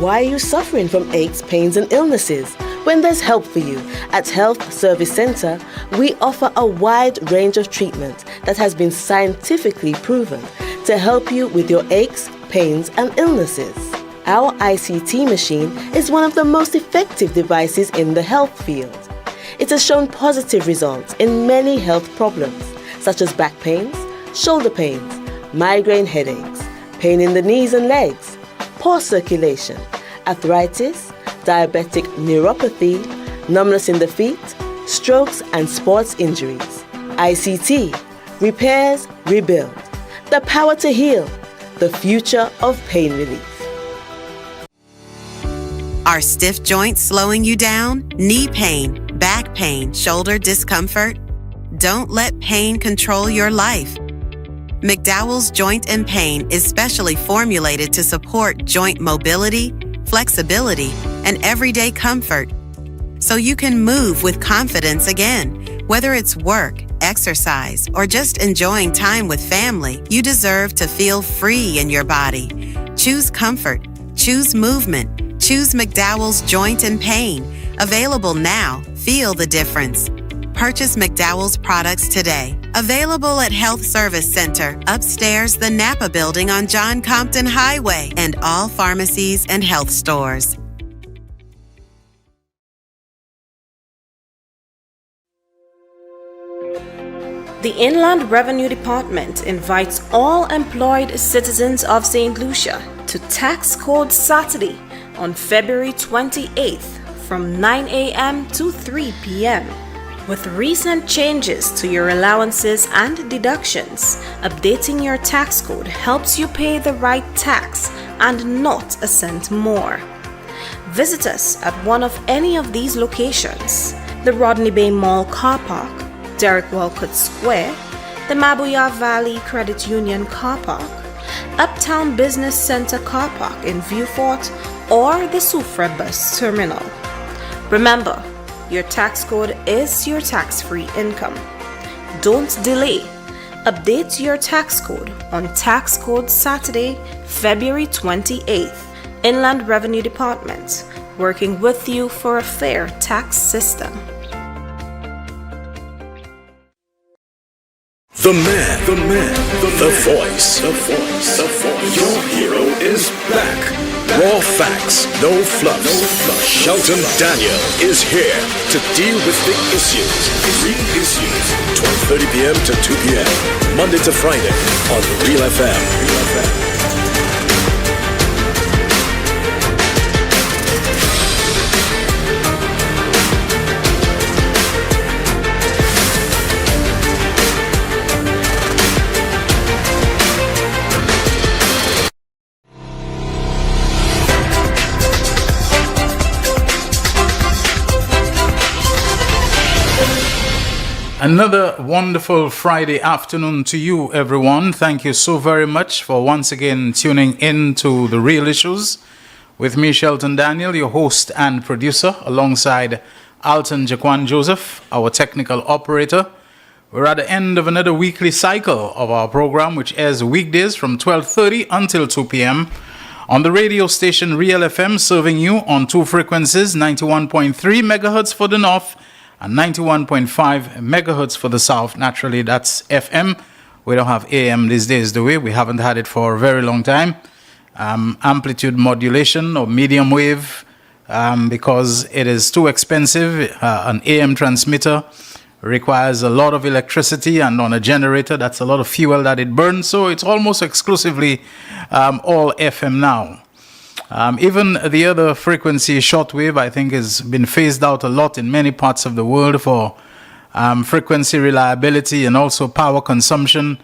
Why are you suffering from aches, pains, and illnesses? When there's help for you. At Health Service Center, we offer a wide range of treatment that has been scientifically proven to help you with your aches, pains, and illnesses. Our ICT machine is one of the most effective devices in the health field. It has shown positive results in many health problems, such as back pains, shoulder pains, migraine headaches, pain in the knees and legs, poor circulation, arthritis, diabetic neuropathy, numbness in the feet, strokes and sports injuries. ICT, repairs, rebuild. The power to heal, the future of pain relief. Are stiff joints slowing you down? Knee pain, back pain, shoulder discomfort? Don't let pain control your life. McDowell's Joint and Pain is specially formulated to support joint mobility, flexibility, and everyday comfort, so you can move with confidence again. Whether it's work, exercise, or just enjoying time with family, you deserve to feel free in your body. Choose comfort. Choose movement. Choose McDowell's Joint and Pain. Available now. Feel the difference. Purchase McDowell's products today. Available at Health Service Center, upstairs the Napa Building on John Compton Highway, and all pharmacies and health stores. The Inland Revenue Department invites all employed citizens of St. Lucia to Tax Code Saturday on February 28th from 9 a.m. to 3 p.m. With recent changes to your allowances and deductions, updating your tax code helps you pay the right tax and not a cent more. Visit us at one of any of these locations: the Rodney Bay Mall Car Park, Derek Walcott Square, the Mabuya Valley Credit Union Car Park, Uptown Business Center Car Park in Viewfort, or the Sufra Bus Terminal. Remember, your tax code is your tax-free income. Don't delay. Update your tax code on Tax Code Saturday, February 28th. Inland Revenue Department, working with you for a fair tax system. The voice. Your hero is back. Raw facts, no fluffs. Shelton Daniel is here to deal with big issues. Real issues. 12:30 p.m. to 2 p.m. Monday to Friday on Real FM. Another wonderful Friday afternoon to you, everyone. Thank you so very much for once again tuning in to The Real Issues with me, Shelton Daniel, your host and producer, alongside Alton Jaquan Joseph, our technical operator. We're at the end of another weekly cycle of our program, which airs weekdays from 12:30 until 2 p.m. on the radio station Real FM, serving you on two frequencies, 91.3 megahertz for the north and 91.5 megahertz for the south. Naturally, that's FM. We don't have AM these days, do we? We haven't had it for a very long time. Amplitude modulation or medium wave, because it is too expensive. An AM transmitter requires a lot of electricity, and on a generator, that's a lot of fuel that it burns. So it's almost exclusively all FM now. Even the other frequency, shortwave, I think has been phased out a lot in many parts of the world for frequency reliability and also power consumption.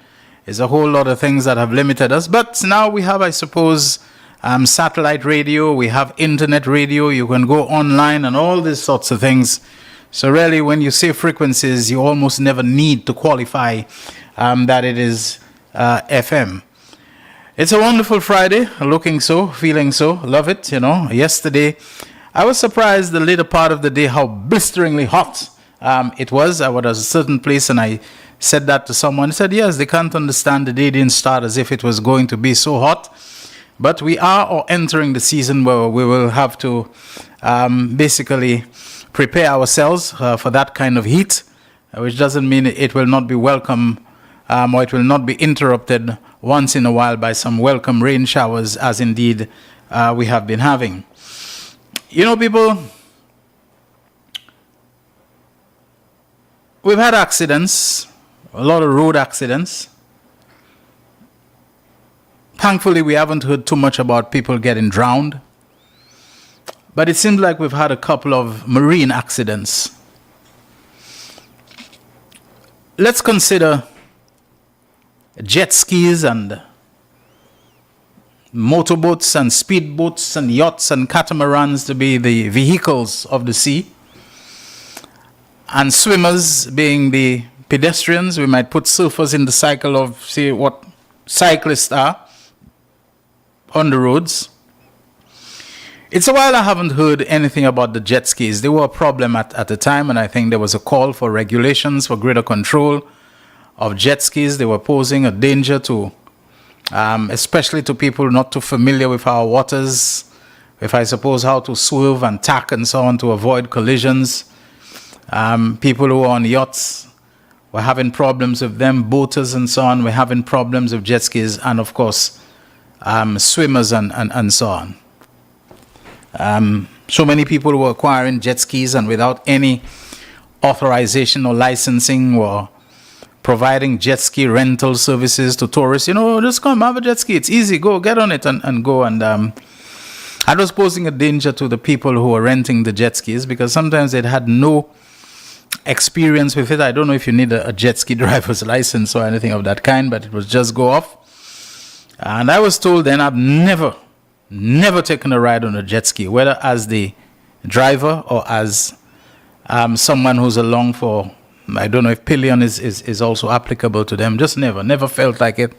Is a whole lot of things that have limited us. But now we have, I suppose, satellite radio, we have internet radio, you can go online and all these sorts of things. So really, when you say frequencies, you almost never need to qualify that it is FM. It's a wonderful Friday, looking so, feeling so, love it, you know. Yesterday, I was surprised the later part of the day how blisteringly hot it was. I was at a certain place and I said that to someone. He said, yes, they can't understand the day didn't start as if it was going to be so hot. But we are entering the season where we will have to basically prepare ourselves for that kind of heat, which doesn't mean it will not be welcome or it will not be interrupted once in a while by some welcome rain showers, as indeed we have been having. You know, people, we've had accidents, a lot of road accidents. Thankfully, we haven't heard too much about people getting drowned. But it seems like we've had a couple of marine accidents. Let's consider jet skis and motorboats and speedboats and yachts and catamarans to be the vehicles of the sea, and swimmers being the pedestrians. We might put surfers in the cycle of, see, what cyclists are on the roads. It's a while I haven't heard anything about the jet skis. They were a problem at the time, and I think there was a call for regulations for greater control of jet skis. They were posing a danger to, especially to people not too familiar with our waters, if I suppose how to swerve and tack and so on to avoid collisions. People who are on yachts were having problems with them, boaters and so on were having problems with jet skis, and of course, swimmers and so on. So many people were acquiring jet skis and without any authorization or licensing, were providing jet ski rental services to tourists. You know, just come have a jet ski. It's easy. Go get on it and go. And that was posing a danger to the people who were renting the jet skis, because sometimes they'd had no experience with it. I don't know if you need a jet ski driver's license or anything of that kind, but it was just go off. And I was told then I've never taken a ride on a jet ski, whether as the driver or as someone who's along for, I don't know if pillion is also applicable to them. Just never felt like it.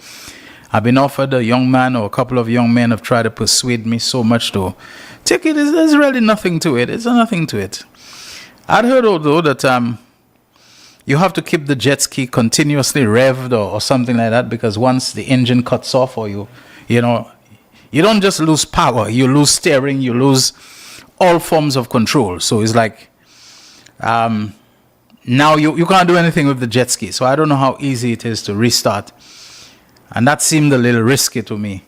I've been offered, a young man or a couple of young men have tried to persuade me so much to take it. There's really nothing to it. It's nothing to it. I'd heard, although, that you have to keep the jet ski continuously revved or something like that, because once the engine cuts off, or you don't just lose power, you lose steering, you lose all forms of control. So it's like now you can't do anything with the jet ski. So I don't know how easy it is to restart. And that seemed a little risky to me.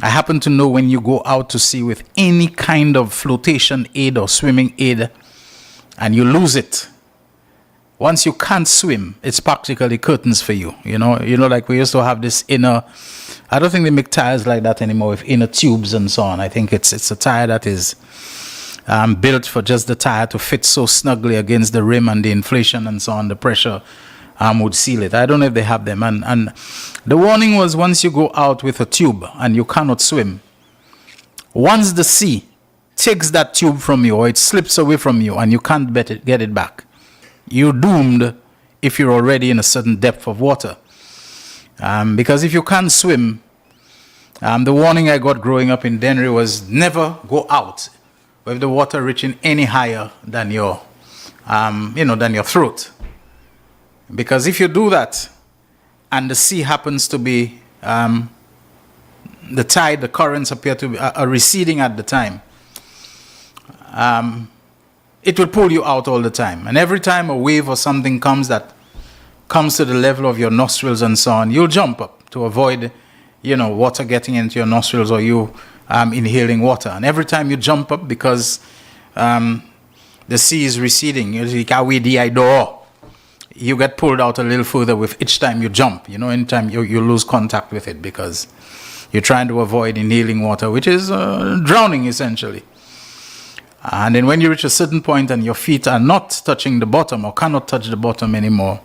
I happen to know when you go out to sea with any kind of flotation aid or swimming aid and you lose it, once you can't swim, it's practically curtains for you. You know, like we used to have this inner, I don't think they make tires like that anymore with inner tubes and so on. I think it's a tire that is built for just the tire to fit so snugly against the rim, and the inflation and so on, the pressure would seal it. I don't know if they have them. And the warning was, once you go out with a tube and you cannot swim, once the sea takes that tube from you or it slips away from you and you can't get it back, you're doomed if you're already in a certain depth of water. Because if you can't swim, the warning I got growing up in Dennery was never go out with the water reaching any higher than your throat. Because if you do that, and the sea happens to be, the tide, the currents appear to be receding at the time, it will pull you out all the time. And every time a wave or something comes that comes to the level of your nostrils and so on, you'll jump up to avoid, water getting into your nostrils or you inhaling water. And every time you jump up, because the sea is receding, you get pulled out a little further with each time you jump. Anytime you lose contact with it, because you're trying to avoid inhaling water, which is drowning essentially. And then when you reach a certain point and your feet are not touching the bottom or cannot touch the bottom anymore,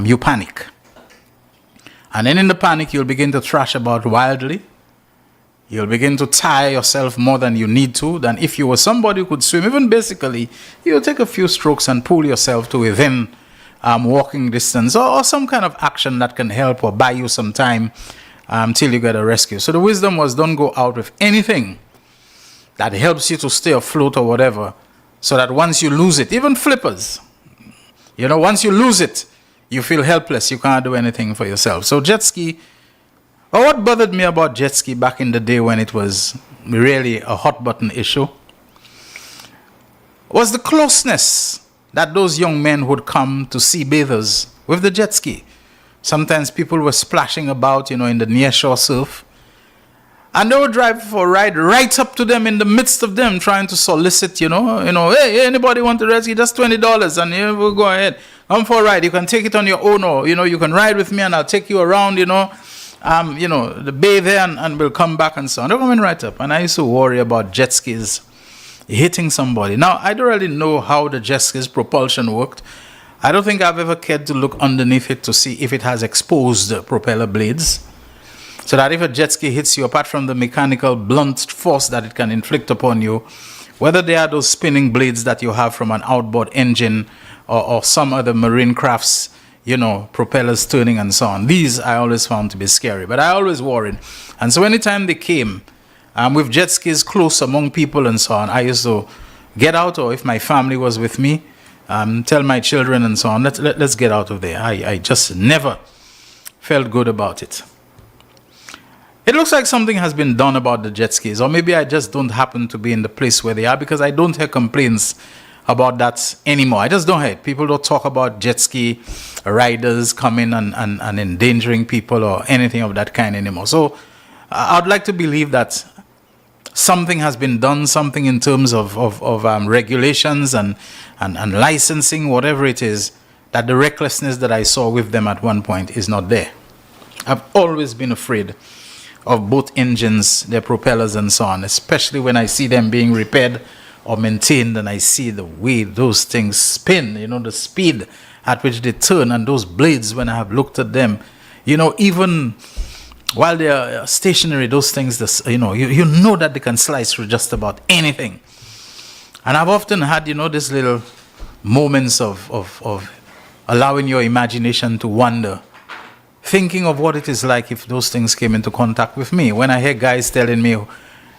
you panic. And then in the panic, you'll begin to thrash about wildly. You'll begin to tire yourself more than you need to, than if you were somebody who could swim. Even basically, you'll take a few strokes and pull yourself to within walking distance or some kind of action that can help or buy you some time till you get a rescue. So the wisdom was, don't go out with anything that helps you to stay afloat or whatever, so that once you lose it, even flippers, once you lose it, you feel helpless, you can't do anything for yourself. So jet ski Well, what bothered me about jet ski back in the day when it was really a hot button issue was the closeness that those young men would come to sea bathers with the jet ski. Sometimes people were splashing about, in the nearshore surf. And they would drive for a ride right up to them in the midst of them, trying to solicit, hey, anybody want to rescue? Just $20 and we'll go ahead. Come for a ride. You can take it on your own, or, you can ride with me and I'll take you around, the bay there and we'll come back and so on. They're coming right up. And I used to worry about jet skis hitting somebody. Now, I don't really know how the jet ski's propulsion worked. I don't think I've ever cared to look underneath it to see if it has exposed propeller blades. So that if a jet ski hits you, apart from the mechanical blunt force that it can inflict upon you, whether they are those spinning blades that you have from an outboard engine or some other marine crafts, propellers turning and so on. These I always found to be scary, but I always worried. And so anytime they came with jet skis close among people and so on, I used to get out, or if my family was with me, tell my children and so on, let's get out of there. I just never felt good about it. It looks like something has been done about the jet skis, or maybe I just don't happen to be in the place where they are, because I don't hear complaints about that anymore. I just don't hear it. People don't talk about jet ski riders coming and endangering people or anything of that kind anymore. So I'd like to believe that something has been done, something in terms of regulations and licensing, whatever it is, that the recklessness that I saw with them at one point is not there. I've always been afraid of boat engines, their propellers and so on, especially when I see them being repaired or maintained and I see the way those things spin, the speed at which they turn, and those blades, when I have looked at them, even while they are stationary, those things, you know that they can slice through just about anything. And I've often had, these little moments of allowing your imagination to wander, thinking of what it is like if those things came into contact with me. When I hear guys telling me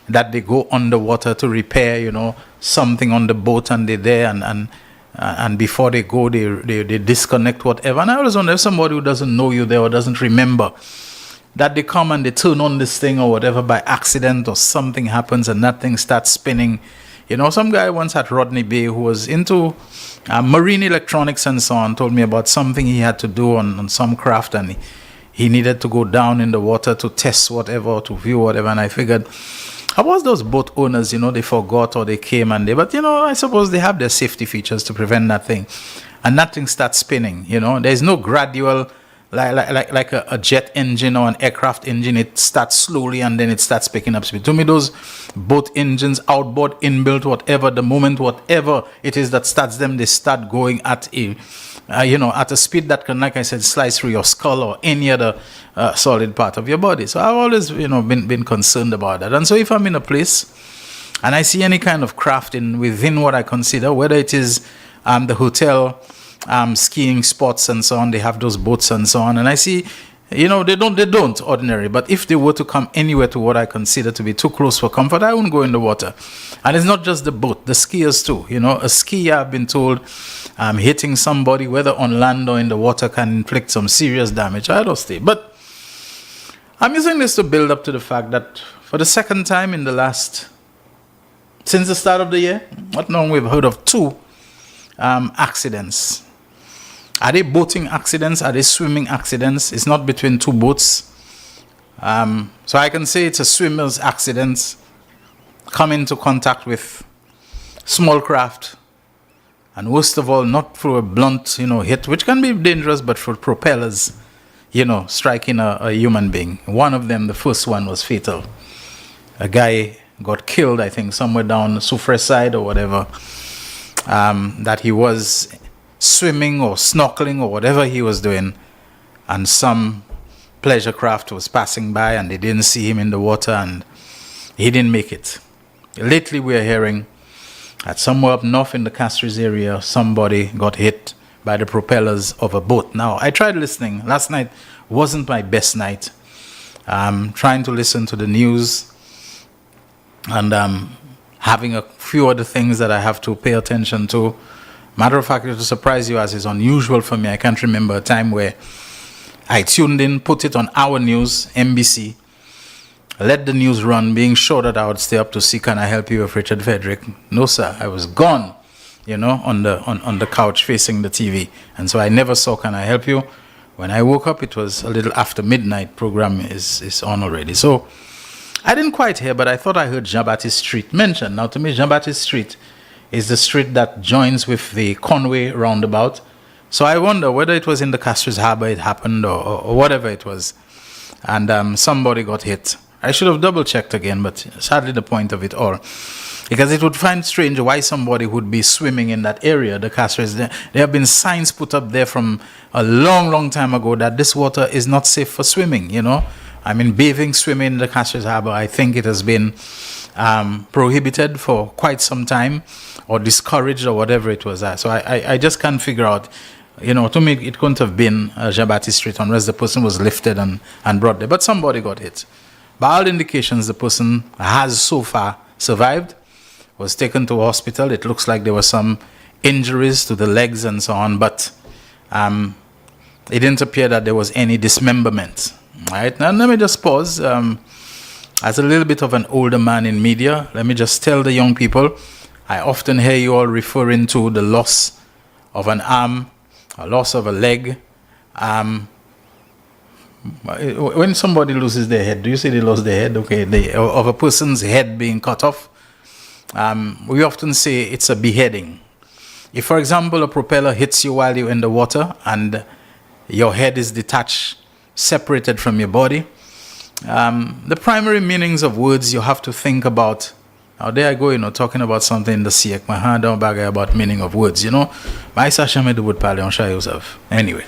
that they go underwater to repair, something on the boat, and they're there, and before they go, they disconnect whatever. And I always wonder if somebody who doesn't know you there or doesn't remember that they come and they turn on this thing or whatever by accident, or something happens and that thing starts spinning. Some guy once at Rodney Bay who was into marine electronics and so on told me about something he had to do on some craft, and he needed to go down in the water to test whatever, to view whatever. And I figured, how was those boat owners, they forgot, or they came and but I suppose they have their safety features to prevent that thing. And that thing starts spinning, there's no gradual, like a jet engine or an aircraft engine. It starts slowly and then it starts picking up speed. To me, those boat engines, outboard, inbuilt, whatever, the moment whatever it is that starts them, they start going at a speed that can, like I said, slice through your skull or any other solid part of your body. So I've always, been concerned about that. And so if I'm in a place and I see any kind of craft within what I consider, whether it is the hotel, skiing spots and so on, they have those boats and so on, and I see, they don't ordinary, but if they were to come anywhere to what I consider to be too close for comfort, I wouldn't go in the water. And it's not just the boat, the skiers too. A skier, I've been told, hitting somebody, whether on land or in the water, can inflict some serious damage. I don't stay. But I'm using this to build up to the fact that for the second time since the start of the year, not long we've heard of 2 accidents. Are they boating accidents? Are they swimming accidents? It's not between 2 boats. So I can say it's a swimmer's accident, come into contact with small craft. And worst of all, not through a blunt, hit, which can be dangerous, but for propellers, striking a human being. One of them, the first one, was fatal. A guy got killed, I think, somewhere down Soufre side or whatever, that he was swimming or snorkeling or whatever he was doing, and some pleasure craft was passing by and they didn't see him in the water and he didn't make it. Lately we are hearing that somewhere up north in the Castries area, somebody got hit by the propellers of a boat. Now, I tried listening. Last night wasn't my best night. Trying to listen to the news and having a few other things that I have to pay attention to. Matter of fact, to surprise you, as is unusual for me, I can't remember a time where I tuned in, put it on our news, NBC, let the news run, being sure that I would stay up to see, can I help you with Richard Frederick? No, sir. I was gone, on the couch facing the TV. And so I never saw, can I help you? When I woke up, it was a little after midnight. Program is on already. So I didn't quite hear, but I thought I heard Jean-Baptiste Street mentioned. Now, to me, Jean-Baptiste Street is the street that joins with the Conway roundabout. So I wonder whether it was in the Castries Harbor it happened or whatever it was. And somebody got hit. I should have double-checked again, but sadly the point of it all. Because it would find strange why somebody would be swimming in that area, the Castries. There have been signs put up there from a long, long time ago that this water is not safe for swimming, I mean, bathing, swimming in the Castries Harbor, I think it has been prohibited for quite some time or discouraged or whatever it was. So I just can't figure out, to me it couldn't have been Jean-Baptiste Street unless the person was lifted and brought there. But somebody got hit. By all indications, the person has so far survived, was taken to a hospital. It looks like there were some injuries to the legs and so on, but it didn't appear that there was any dismemberment. Right? Now, let me just pause. As a little bit of an older man in media, let me just tell the young people, I often hear you all referring to the loss of an arm, a loss of a leg. When somebody loses their head, do you say they lost their head? Okay, of a person's head being cut off. We often say it's a beheading. If, for example, a propeller hits you while you're in the water and your head is detached, separated from your body, the primary meanings of words you have to think about. Now there I go, talking about something in the siek. My hand down bag about meaning of words, My sasha do would parle on yourself. Anyway,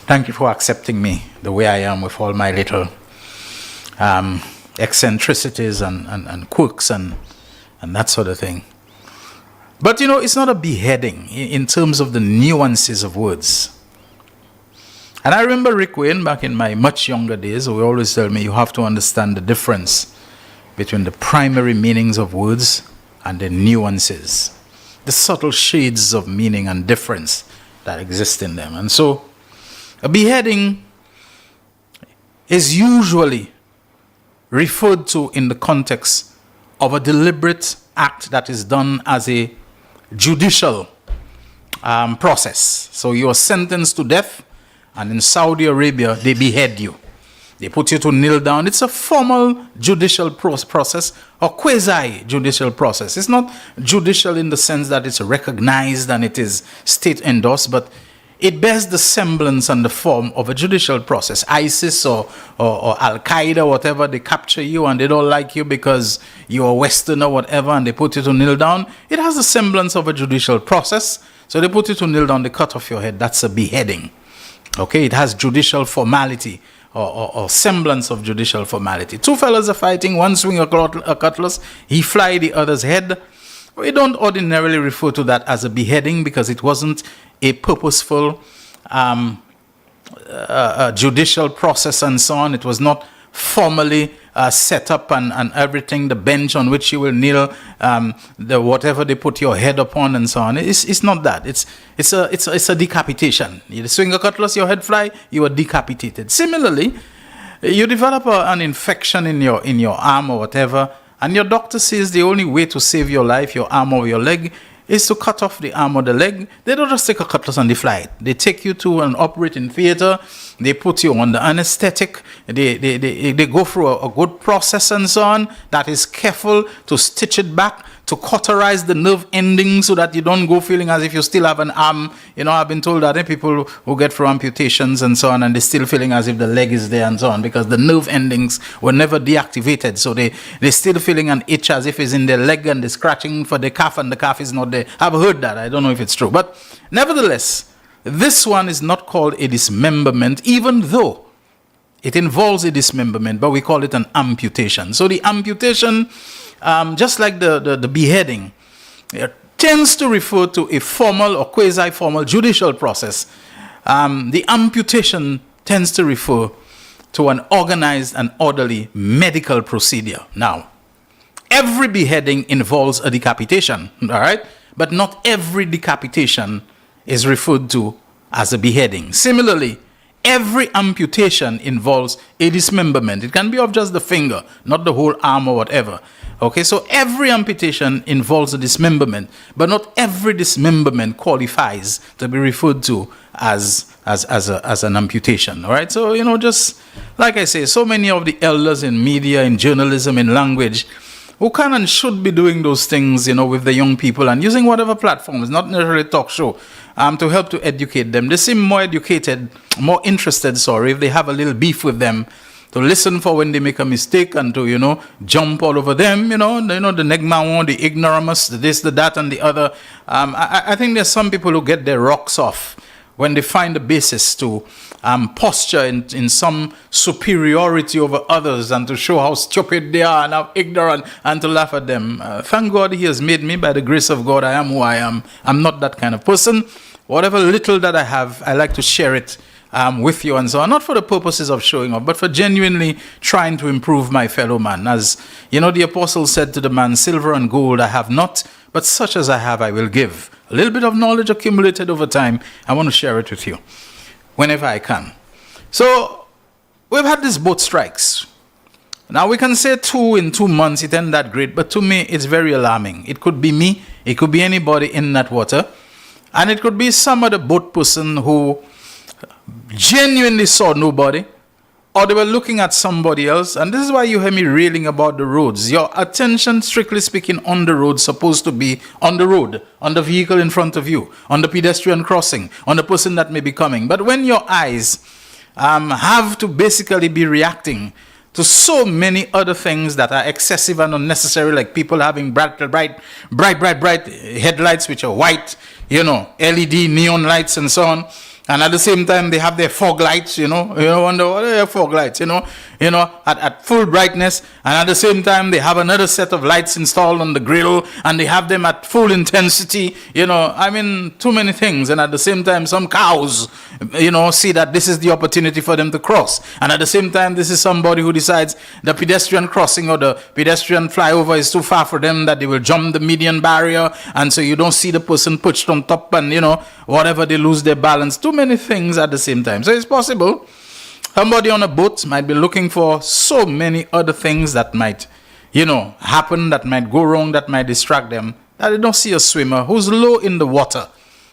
thank you for accepting me the way I am with all my little eccentricities and quirks and that sort of thing. But it's not a beheading in terms of the nuances of words. And I remember Rick Wayne back in my much younger days, who always tell me you have to understand the difference between the primary meanings of words and the nuances, the subtle shades of meaning and difference that exist in them. And so a beheading is usually referred to in the context of a deliberate act that is done as a judicial process. So you are sentenced to death, and in Saudi Arabia, they behead you. They put you to kneel down. It's a formal judicial process or quasi-judicial process. It's not judicial in the sense that it's recognized and it is state-endorsed, but it bears the semblance and the form of a judicial process. ISIS or Al-Qaeda, whatever, they capture you and they don't like you because you're a Western or whatever, and they put you to kneel down. It has the semblance of a judicial process. So they put you to kneel down, they cut off your head. That's a beheading. Okay, it has judicial formality or semblance of judicial formality. Two fellas are fighting, one swing a cutlass, he fly the other's head. We don't ordinarily refer to that as a beheading because it wasn't a purposeful judicial process and so on. It was not formally set up and everything, the bench on which you will kneel, the whatever they put your head upon and so on. It's not that. It's a decapitation. You swing a cutlass, your head fly, you are decapitated. Similarly, you develop an infection in your arm or whatever, and your doctor says the only way to save your life, your arm or your leg, is to cut off the arm or the leg. They don't just take a cutlass and they fly it. They take you to an operating theater. They put you on the anesthetic. They go through a good process and so on that is careful to stitch it back, to cauterize the nerve endings so that you don't go feeling as if you still have an arm. I've been told that people who get through amputations and so on, and they're still feeling as if the leg is there and so on because the nerve endings were never deactivated. So they're still feeling an itch as if it's in their leg and they're scratching for the calf and the calf is not there. I've heard that. I don't know if it's true. But nevertheless, this one is not called a dismemberment, even though it involves a dismemberment, but we call it an amputation. So the amputation, just like the beheading, tends to refer to a formal or quasi-formal judicial process. The amputation tends to refer to an organized and orderly medical procedure. Now, every beheading involves a decapitation, all right? But not every decapitation is referred to as a beheading. Similarly, every amputation involves a dismemberment. It can be of just the finger, not the whole arm or whatever. Okay, so every amputation involves a dismemberment, but not every dismemberment qualifies to be referred to as an amputation. All right, so just like I say, so many of the elders in media, in journalism, in language, who can and should be doing those things, with the young people and using whatever platforms, not necessarily talk show, to help to educate them. They seem more educated, more interested, if they have a little beef with them, to listen for when they make a mistake and to, jump all over them, the negmawon, the ignoramus, the this, the that, and the other. I think there's some people who get their rocks off when they find a basis to posture in some superiority over others and to show how stupid they are and how ignorant and to laugh at them. Thank God he has made me. By the grace of God, I am who I am. I'm not that kind of person. Whatever little that I have, I like to share it with you and so on, not for the purposes of showing off, but for genuinely trying to improve my fellow man. As the apostle said to the man, silver and gold I have not, but such as I have I will give. A little bit of knowledge accumulated over time, I want to share it with you whenever I can. So we've had these boat strikes. Now we can say 2 in 2 months, it ain't that great, but to me it's very alarming. It could be me, it could be anybody in that water, and it could be some other boat person who genuinely saw nobody, or they were looking at somebody else. And this is why you hear me railing about the roads. Your attention, strictly speaking, on the road, supposed to be on the road, on the vehicle in front of you, on the pedestrian crossing, on the person that may be coming. But when your eyes have to basically be reacting to so many other things that are excessive and unnecessary, like people having bright headlights which are white, LED neon lights and so on. And at the same time, they have their fog lights, wonder what are their fog lights, at full brightness. And at the same time, they have another set of lights installed on the grill, and they have them at full intensity, too many things. And at the same time, some cows, see that this is the opportunity for them to cross. And at the same time, this is somebody who decides the pedestrian crossing or the pedestrian flyover is too far for them, that they will jump the median barrier. And so you don't see the person perched on top and, whatever, they lose their balance. Too many things at the same time. So it's possible somebody on a boat might be looking for so many other things that might, happen, that might go wrong, that might distract them, that they don't see a swimmer who's low in the water.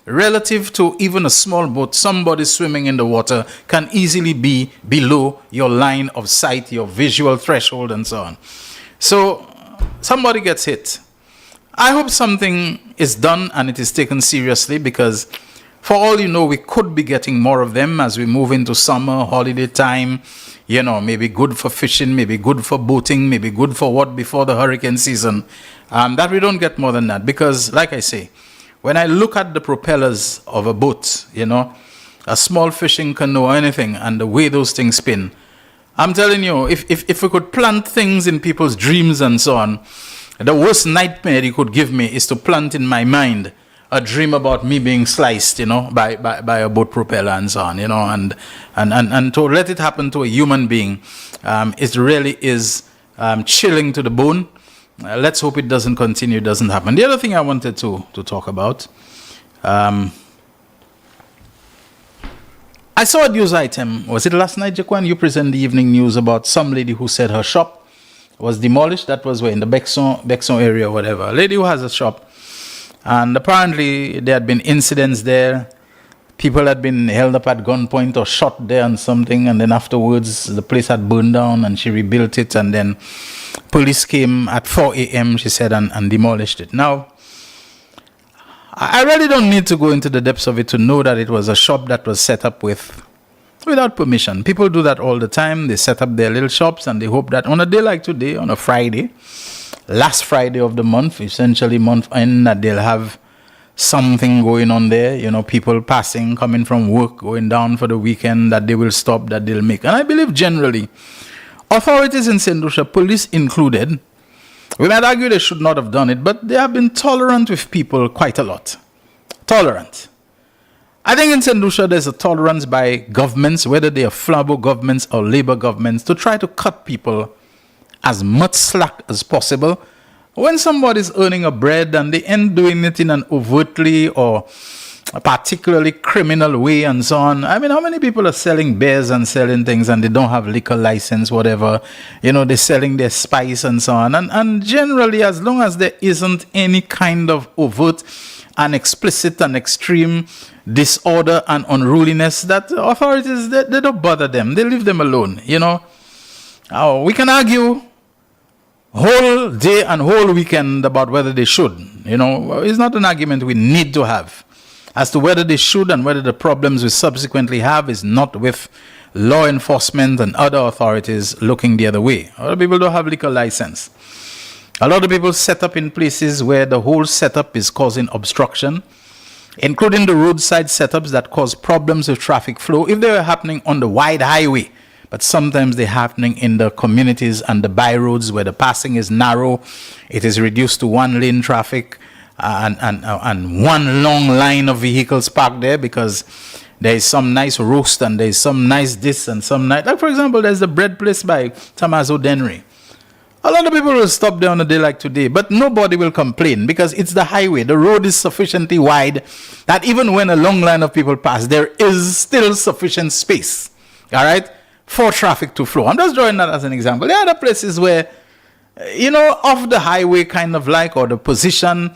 Relative to even a small boat, somebody swimming in the water can easily be below your line of sight, your visual threshold, and so on. So somebody gets hit. I hope something is done and it is taken seriously, because for all we could be getting more of them as we move into summer, holiday time, maybe good for fishing, maybe good for boating, maybe good for what before the hurricane season, that we don't get more than that. Because, like I say, when I look at the propellers of a boat, a small fishing canoe or anything, and the way those things spin, I'm telling you, if we could plant things in people's dreams and so on, the worst nightmare you could give me is to plant in my mind a dream about me being sliced, by a boat propeller and so on, and to let it happen to a human being, it really is chilling to the bone. Let's hope it doesn't continue, it doesn't happen. The other thing I wanted to talk about, I saw a news item, was it last night, Jaquan? You presented the evening news about some lady who said her shop was demolished. That was where, in the Bexon area or whatever. A lady who has a shop. And apparently there had been incidents there. People had been held up at gunpoint or shot there and something. And then afterwards, the place had burned down and she rebuilt it. And then police came at 4 a.m., she said, and demolished it. Now, I really don't need to go into the depths of it to know that it was a shop that was set up without permission. People do that all the time. They set up their little shops and they hope that on a day like today, on a Friday, last Friday of the month, essentially month end, that they'll have something going on there, people passing, coming from work, going down for the weekend, that they will stop, that they'll make. And I believe generally, authorities in St. Lucia, police included, we might argue they should not have done it, but they have been tolerant with people quite a lot. Tolerant. I think in St. Lucia there's a tolerance by governments, whether they are Flabo governments or Labour governments, to try to cut people as much slack as possible. When somebody's earning a bread and they ain't doing it in an overtly or a particularly criminal way and so on. I mean, how many people are selling beers and selling things and they don't have liquor license, whatever? They're selling their spice and so on. And generally, as long as there isn't any kind of overt and explicit and extreme disorder and unruliness, that authorities, they don't bother them. They leave them alone, we can argue whole day and whole weekend about whether they should. It's not an argument we need to have. As to whether they should and whether the problems we subsequently have is not with law enforcement and other authorities looking the other way. A lot of people don't have liquor license. A lot of people set up in places where the whole setup is causing obstruction, including the roadside setups that cause problems with traffic flow if they were happening on the wide highway. But sometimes they're happening in the communities and the byroads where the passing is narrow. It is reduced to one lane traffic and one long line of vehicles parked there because there is some nice roast and there is some nice this and some nice... Like, for example, there's the bread place by Tommaso Denry. A lot of people will stop there on a day like today, but nobody will complain because it's the highway. The road is sufficiently wide that even when a long line of people pass, there is still sufficient space, all right, for traffic to flow. I'm just drawing that as an example. There are other places where, off the highway kind of like, or the position,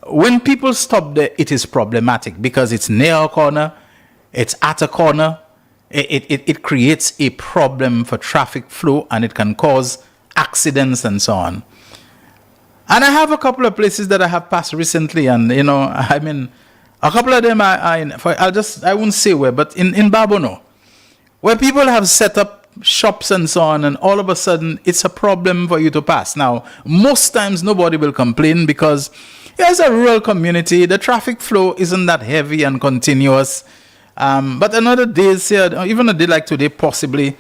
when people stop there, it is problematic because it's near a corner, it's at a corner, it creates a problem for traffic flow and it can cause accidents and so on. And I have a couple of places that I have passed recently, and a couple of them I won't say where, but in Babono, where people have set up shops and so on, and all of a sudden it's a problem for you to pass. Now, most times nobody will complain because it's a rural community, the traffic flow isn't that heavy and continuous. But another day, even a day like today, possibly,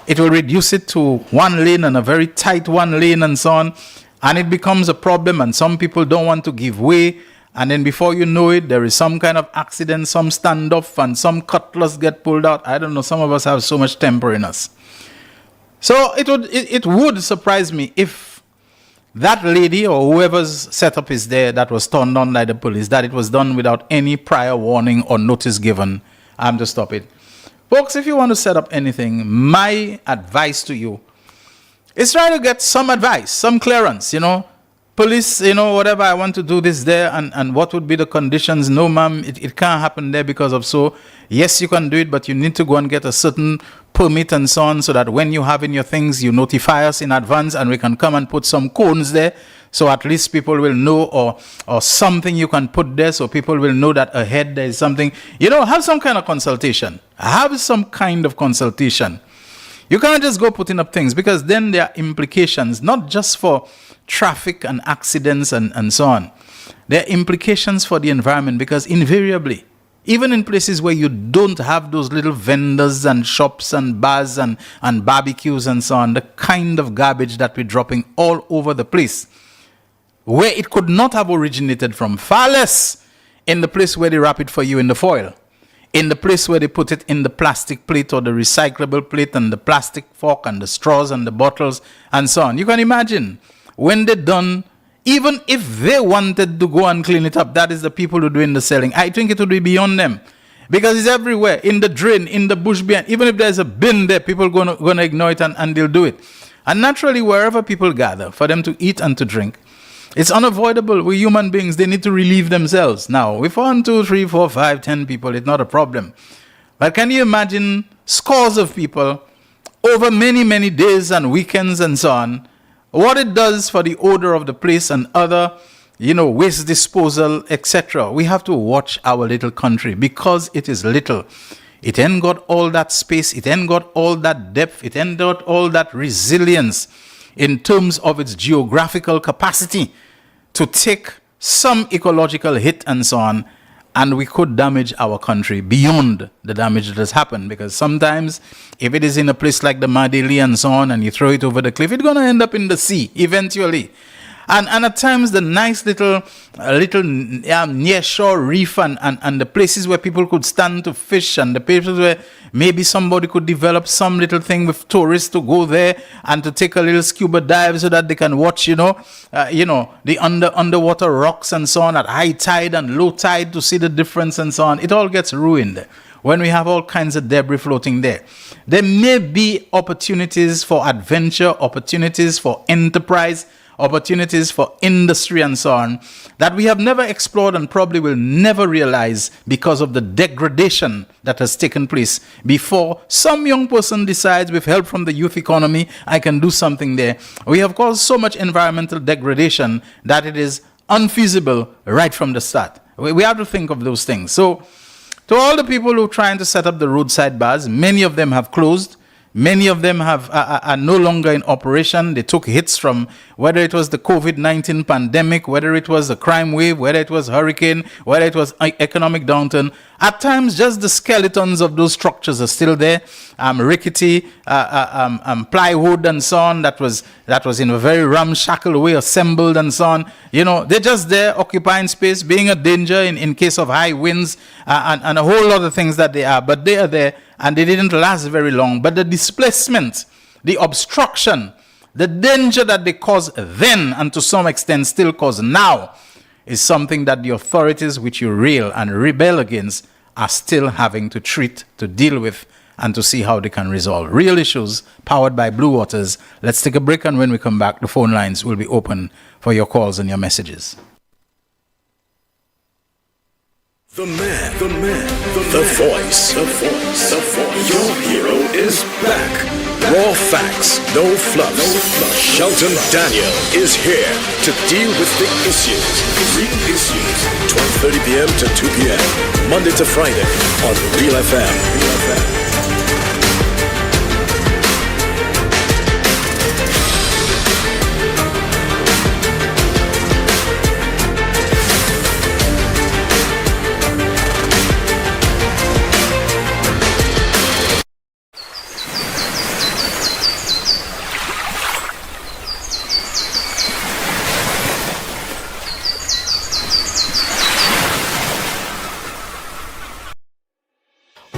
it will reduce it to one lane and a very tight one lane and so on. And it becomes a problem and some people don't want to give way. And then before you know it, there is some kind of accident, some standoff and some cutlass get pulled out. I don't know, some of us have so much temper in us. So it would surprise me if that lady or whoever's setup is there that was turned on by the police, that it was done without any prior warning or notice given. I'm to stop it. Folks, if you want to set up anything, my advice to you is try to get some advice, some clearance, Police, whatever, I want to do this there, and what would be the conditions? No, ma'am, it can't happen there because of so. Yes, you can do it, but you need to go and get a certain permit and so on, so that when you have in your things, you notify us in advance and we can come and put some cones there, so at least people will know, or something you can put there so people will know that ahead there is something. Have some kind of consultation. Have some kind of consultation. You can't just go putting up things because then there are implications, not just for traffic and accidents and so on. There are implications for the environment because invariably, even in places where you don't have those little vendors and shops and bars and barbecues and so on, the kind of garbage that we're dropping all over the place, where it could not have originated from, far less in the place where they wrap it for you in the foil, in the place where they put it in the plastic plate or the recyclable plate and the plastic fork and the straws and the bottles and so on. You can imagine when they're done, even if they wanted to go and clean it up, that is the people who are doing the selling. I think it would be beyond them because it's everywhere, in the drain, in the bush behind. Even if there's a bin there, people are going to ignore it and they'll do it. And naturally, wherever people gather for them to eat and to drink, it's unavoidable. We're human beings. They need to relieve themselves. Now, if 1, 2, 3, 4, 5, 10 people, it's not a problem. But can you imagine scores of people over many, many days and weekends and so on, what it does for the odor of the place and other, waste disposal, etc. We have to watch our little country because it is little. It ain't got all that space. It ain't got all that depth. It ain't got all that resilience in terms of its geographical capacity to take some ecological hit and so on, and we could damage our country beyond the damage that has happened, because sometimes if it is in a place like the Madeli and so on and you throw it over the cliff, it's going to end up in the sea eventually. And at times the nice little near shore reef and the places where people could stand to fish, and the places where maybe somebody could develop some little thing with tourists to go there and to take a little scuba dive so that they can watch, the underwater rocks and so on at high tide and low tide to see the difference and so on. It all gets ruined when we have all kinds of debris floating there. There may be opportunities for adventure, opportunities for enterprise, opportunities for industry and so on that we have never explored and probably will never realize because of the degradation that has taken place before some young person decides, with help from the youth economy, I can do something there. We have caused so much environmental degradation that it is unfeasible right from the start. We have to think of those things. So to all the people who are trying to set up the roadside bars, many of them have closed. Many of them are no longer in operation. They took hits from whether it was the COVID-19 pandemic, whether it was the crime wave, whether it was hurricane, whether it was economic downturn. At times, just the skeletons of those structures are still there. Rickety, plywood and so on that was in a very ramshackle way assembled and so on. They're just there occupying space, being a danger in case of high winds and a whole lot of things that they are. But they are there. And they didn't last very long. But the displacement, the obstruction, the danger that they caused then, and to some extent still cause now, is something that the authorities which you rail and rebel against are still having to treat, to deal with, and to see how they can resolve. Real Issues, powered by Blue Waters. Let's take a break, and when we come back, the phone lines will be open for your calls and your messages. The man, the voice. Your hero is back. Raw facts, no fluff. Shelton Daniel is here to deal with the issues. Real Issues, 12:30 p.m. to 2 p.m. Monday to Friday on Real FM.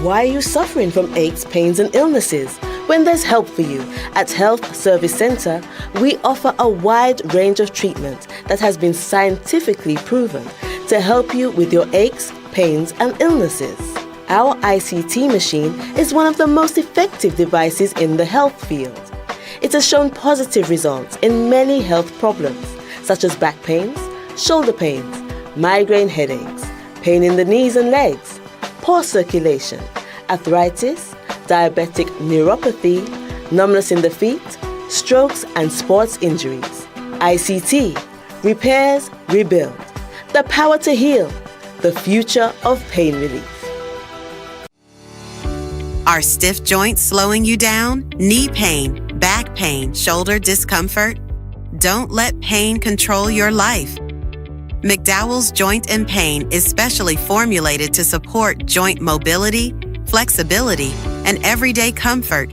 Why are you suffering from aches, pains, and illnesses? When there's help for you. At Health Service Center, we offer a wide range of treatment that has been scientifically proven to help you with your aches, pains, and illnesses. Our ICT machine is one of the most effective devices in the health field. It has shown positive results in many health problems, such as back pains, shoulder pains, migraine headaches, pain in the knees and legs, poor circulation, arthritis, diabetic neuropathy, numbness in the feet, strokes and sports injuries. ICT, repairs, rebuild. The power to heal, the future of pain relief. Are stiff joints slowing you down? Knee pain, back pain, shoulder discomfort? Don't let pain control your life. McDowell's Joint and Pain is specially formulated to support joint mobility, flexibility, and everyday comfort,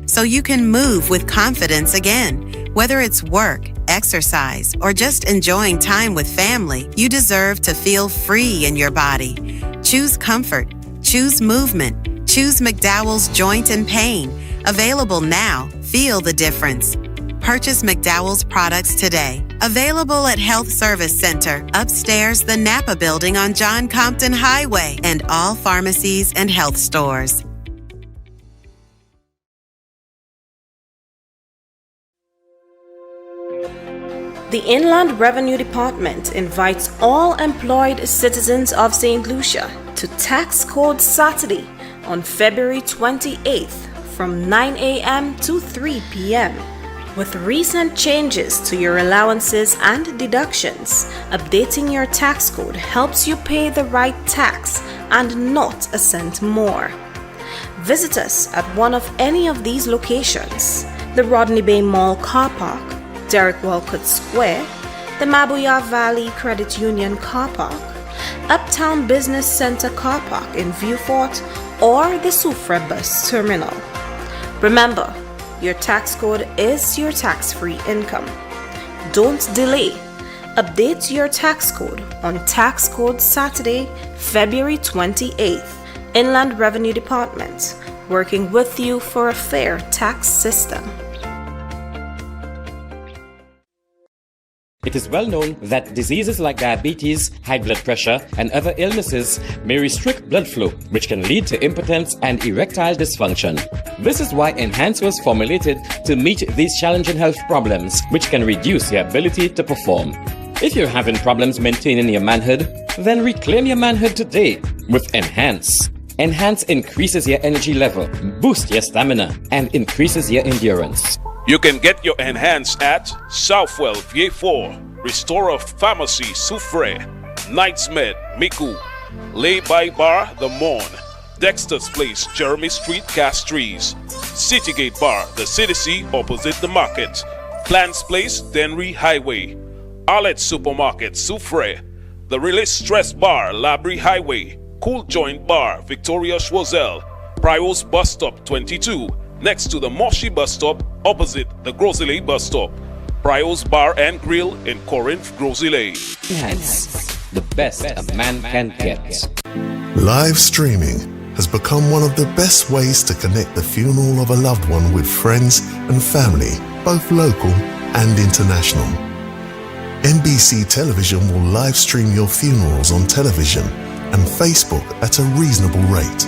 so you can move with confidence again. Whether it's work, exercise, or just enjoying time with family, you deserve to feel free in your body. Choose comfort. Choose movement. Choose McDowell's Joint and Pain. Available now. Feel the difference. Purchase McDowell's products today. Available at Health Service Center, upstairs the Napa Building on John Compton Highway, and all pharmacies and health stores. The Inland Revenue Department invites all employed citizens of St. Lucia to Tax Code Saturday on February 28th from 9 a.m. to 3 p.m. With recent changes to your allowances and deductions, updating your tax code helps you pay the right tax and not a cent more. Visit us at one of any of these locations: the Rodney Bay Mall Car Park, Derek Walcott Square, the Mabuya Valley Credit Union Car Park, Uptown Business Center Car Park in Viewfort, or the Soufra Bus Terminal. Remember, your tax code is your tax-free income. Don't delay. Update your tax code on Tax Code Saturday, February 28th. Inland Revenue Department, working with you for a fair tax system. It is well known that diseases like diabetes, high blood pressure, and other illnesses may restrict blood flow, which can lead to impotence and erectile dysfunction. This is why Enhance was formulated to meet these challenging health problems, which can reduce your ability to perform. If you're having problems maintaining your manhood, then reclaim your manhood today with Enhance. Enhance increases your energy level, boosts your stamina, and increases your endurance. You can get your Enhance at Southwell VA4, Restorer Pharmacy Soufre, Knights Med Miku, Lay by Bar The Morn, Dexter's Place Jeremy Street Castries, Citygate Bar The City opposite the market, Plants Place Denry Highway, Arlette Supermarket Soufre, The Release Stress Bar Labrie Highway, Cool Joint Bar Victoria Schwazel, Prios Bus Stop 22, next to the Moshi Bus Stop opposite the Grosley Bus Stop. Prios Bar and Grill in Corinth, Grosley. Enhance, the best a man can get. Live streaming has become one of the best ways to connect the funeral of a loved one with friends and family, both local and international. NBC Television will live stream your funerals on television and Facebook at a reasonable rate.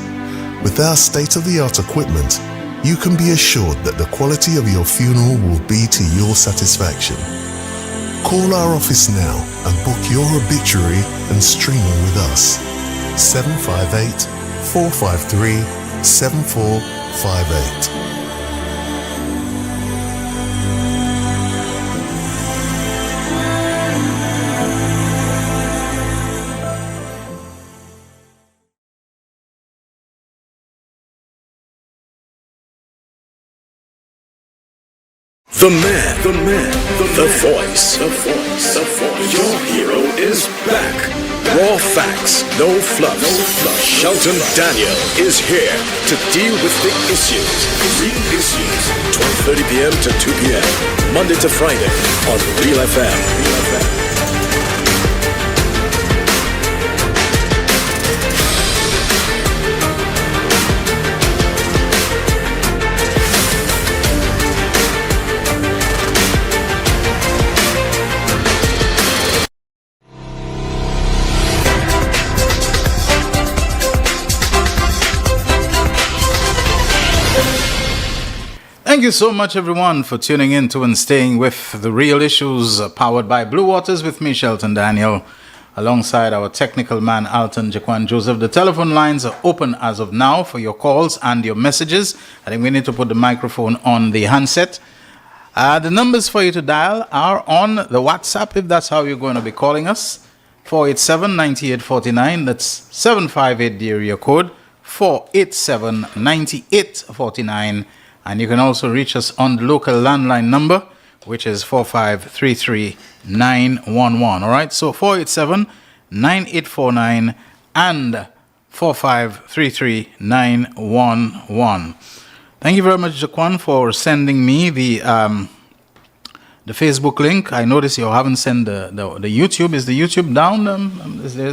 With our state-of-the-art equipment, you can be assured that the quality of your funeral will be to your satisfaction. Call our office now and book your obituary and streaming with us. 758-453-7458. The man, the voice. Your hero is back. Raw facts, no fluff. Shelton Daniel is here to deal with the issues. Real issues. 12:30 p.m. to 2 p.m. Monday to Friday on Real FM. Thank you so much, everyone, for tuning in to and staying with The Real Issues, powered by Blue Waters with me, Shelton Daniel, alongside our technical man, Alton Jaquan Joseph. The telephone lines are open as of now for your calls and your messages. I think we need to put the microphone on the handset. The numbers for you to dial are on the WhatsApp, if that's how you're going to be calling us. 487-9849, that's 758 the area code, 487-9849. And you can also reach us on the local landline number, which is 4533911. All right, so 487-9849 and 4533911. Thank you very much, Jaquan, for sending me the Facebook link. I noticed you haven't sent the YouTube. Is the YouTube down?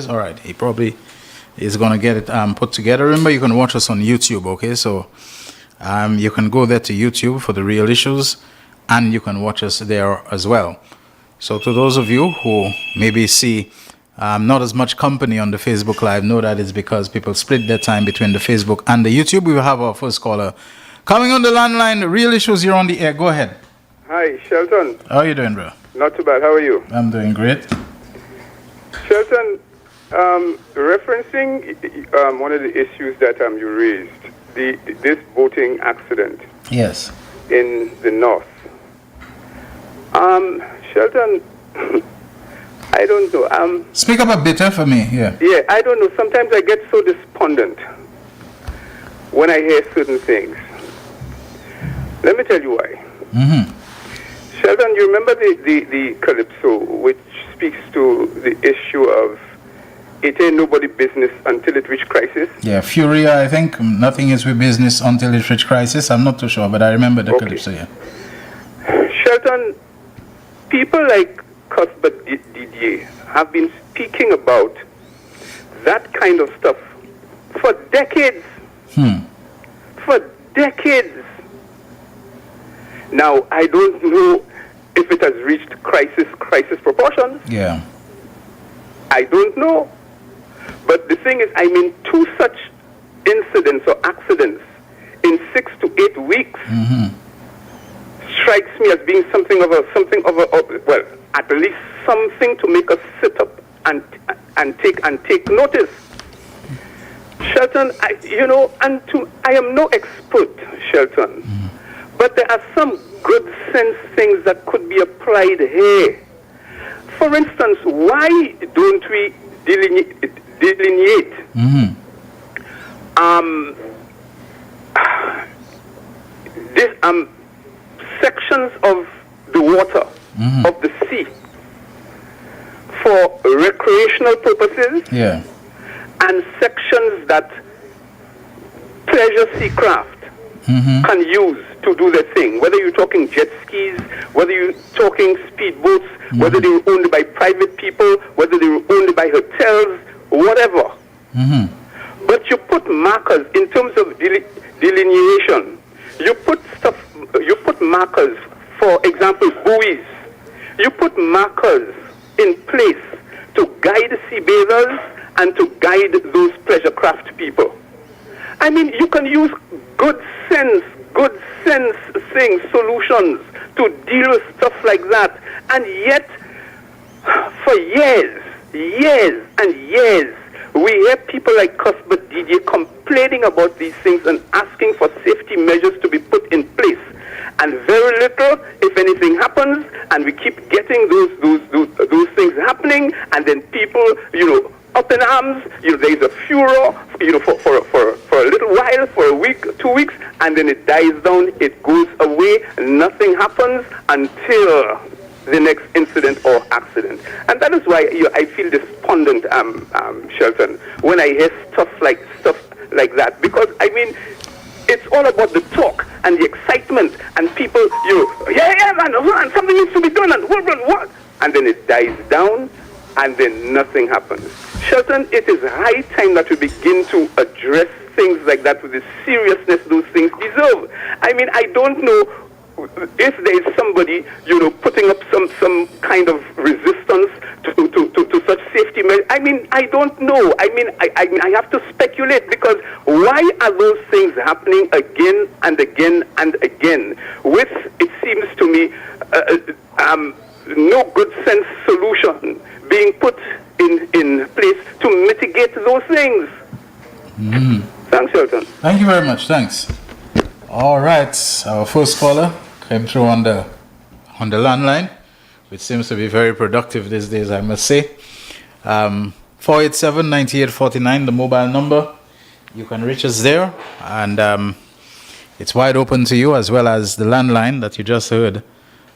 All right, he probably is going to get it put together. Remember, you can watch us on YouTube, okay? So you can go there to YouTube for The Real Issues, and you can watch us there as well. So to those of you who maybe see not as much company on the Facebook Live, know that it's because people split their time between the Facebook and the YouTube. We will have our first caller coming on the landline. The Real Issues, you're on the air. Go ahead. Hi, Shelton. How are you doing, bro? Not too bad. How are you? I'm doing great. Shelton, referencing one of the issues that you raised, this boating accident. Yes. In the north. Shelton, I don't know. Speak up a bit for me, yeah. Yeah, I don't know. Sometimes I get so despondent when I hear certain things. Let me tell you why. Mm-hmm. Shelton, you remember the Calypso, which speaks to the issue of it ain't nobody business until it reach crisis? Yeah, Furia, I think. Nothing is with business until it reach crisis. I'm not too sure, but I remember the Calypso, yeah. Shelton, people like Cuthbert Didier have been speaking about that kind of stuff for decades. For decades. Now, I don't know if it has reached crisis proportions. Yeah. I don't know. But the thing is, I mean, 2 such incidents or accidents in 6 to 8 weeks strikes me as being something of a well, at least something to make us sit up and take notice. Shelton, I am no expert, Shelton, but there are some good sense things that could be applied here. For instance, why don't we delineate sections of the water, of the sea, for recreational purposes, and sections that pleasure sea craft can use to do their thing, whether you're talking jet skis, whether you're talking speedboats, whether they were owned by private people, whether they were owned by hotels, whatever. But you put markers in terms of delineation. You put markers, for example, buoys. You put markers in place to guide sea bathers and to guide those pleasure craft people. I mean, you can use good sense things, solutions to deal with stuff like that. And yet, for years and years, we hear people like Cuthbert Didier complaining about these things and asking for safety measures to be put in place. And very little, if anything, happens, and we keep getting those things happening, and then people, up in arms, there is a furor, for a little while, for a week, 2 weeks, and then it dies down, it goes away, nothing happens until the next incident or accident. And that is why I feel despondent, Shelton, when I hear stuff like that, because I mean, it's all about the talk and the excitement, and people, man, something needs to be done, and what? And then it dies down, and then nothing happens. Shelton, it is high time that we begin to address things like that with the seriousness those things deserve. I mean, I don't know if there is somebody, putting up some kind of resistance to such safety measures. I mean, I don't know. I mean, I have to speculate, because why are those things happening again and again and again with, it seems to me, no good sense solution being put in place to mitigate those things? Thanks, Shelton. Thank you very much. Thanks. All right, our first caller came through on the landline, which seems to be very productive these days, I must say. 487-9849, the mobile number. You can reach us there, and it's wide open to you, as well as the landline that you just heard,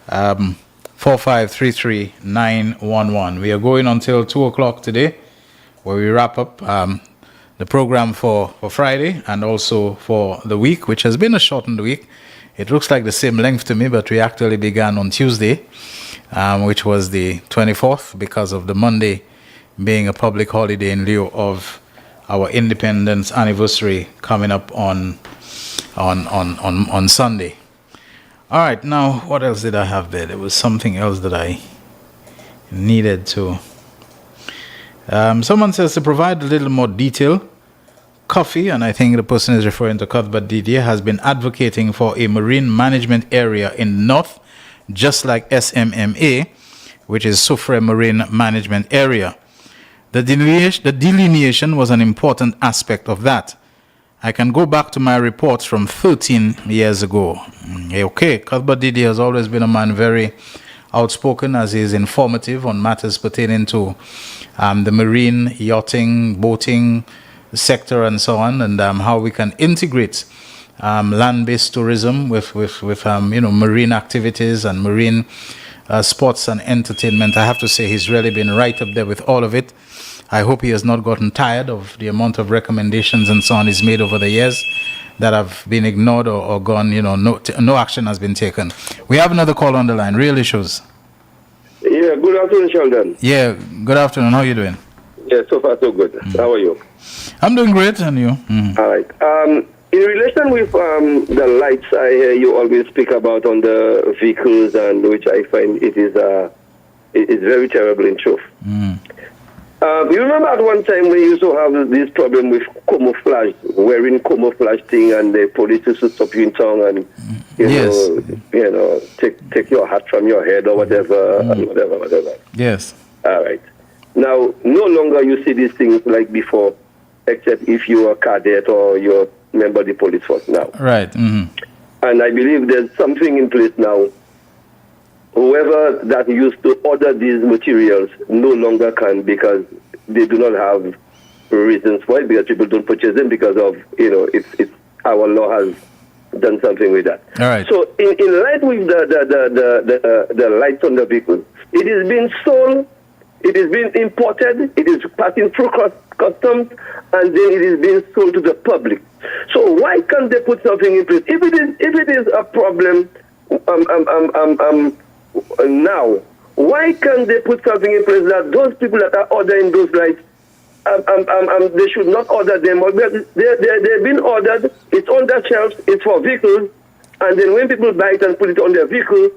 4533-911. We are going until 2 o'clock today, where we wrap up the program for Friday and also for the week, which has been a shortened week. It looks like the same length to me, but we actually began on Tuesday, which was the 24th, because of the Monday being a public holiday in lieu of our independence anniversary coming up on Sunday. All right, now what else did I have there? There was something else that I needed to. Someone says to provide a little more detail. Coffee, and I think the person is referring to Cuthbert Didier, has been advocating for a marine management area in the north, just like SMMA, which is Soufre Marine Management Area. The delineation was an important aspect of that. I can go back to my reports from 13 years ago. Okay, Cuthbert Didier has always been a man very outspoken, as he is informative on matters pertaining to the marine, yachting, boating sector and so on, and how we can integrate land-based tourism with marine activities and marine sports and entertainment. I have to say he's really been right up there with all of it. I hope he has not gotten tired of the amount of recommendations and so on he's made over the years that have been ignored or gone, no action has been taken. We have another call on the line. Real Issues. Yeah, good afternoon, Sheldon. Yeah, good afternoon. How are you doing? Yeah, so far so good. How are you? I'm doing great, and you? All right. In relation with the lights, I hear you always speak about on the vehicles, and which I find it is very terrible in truth. You remember at one time we used to have this problem with camouflage, wearing camouflage thing, and the police used to stop you in town and take your hat from your head or whatever, and whatever. Yes. All right. Now, no longer you see these things like before, except if you are a cadet or you're a member of the police force now. Right. And I believe there's something in place now. Whoever that used to order these materials no longer can, because they do not have reasons for it, because people don't purchase them because of, it's our law has done something with that. All right. So in light with the lights on the vehicle, it is being sold, it is being imported, it is passing through customs, and then it is being sold to the public. So why can't they put something in place? If it is a problem, now, why can't they put something in place that those people that are ordering those lights, they should not order them? They've been ordered, it's on the shelves, it's for vehicles, and then when people buy it and put it on their vehicle,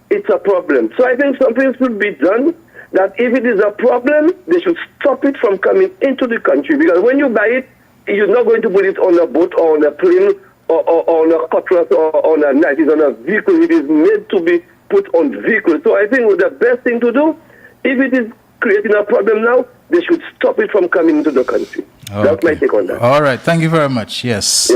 it's a problem. So I think something should be done, that if it is a problem, they should stop it from coming into the country. Because when you buy it, you're not going to put it on a boat or on a plane or on a cutlass or on a knife. It's on a vehicle. It is made to be put on vehicles. So I think the best thing to do, if it is creating a problem now, they should stop it from coming into the country. Okay. That's my take on that. All right. Thank you very much. Yes.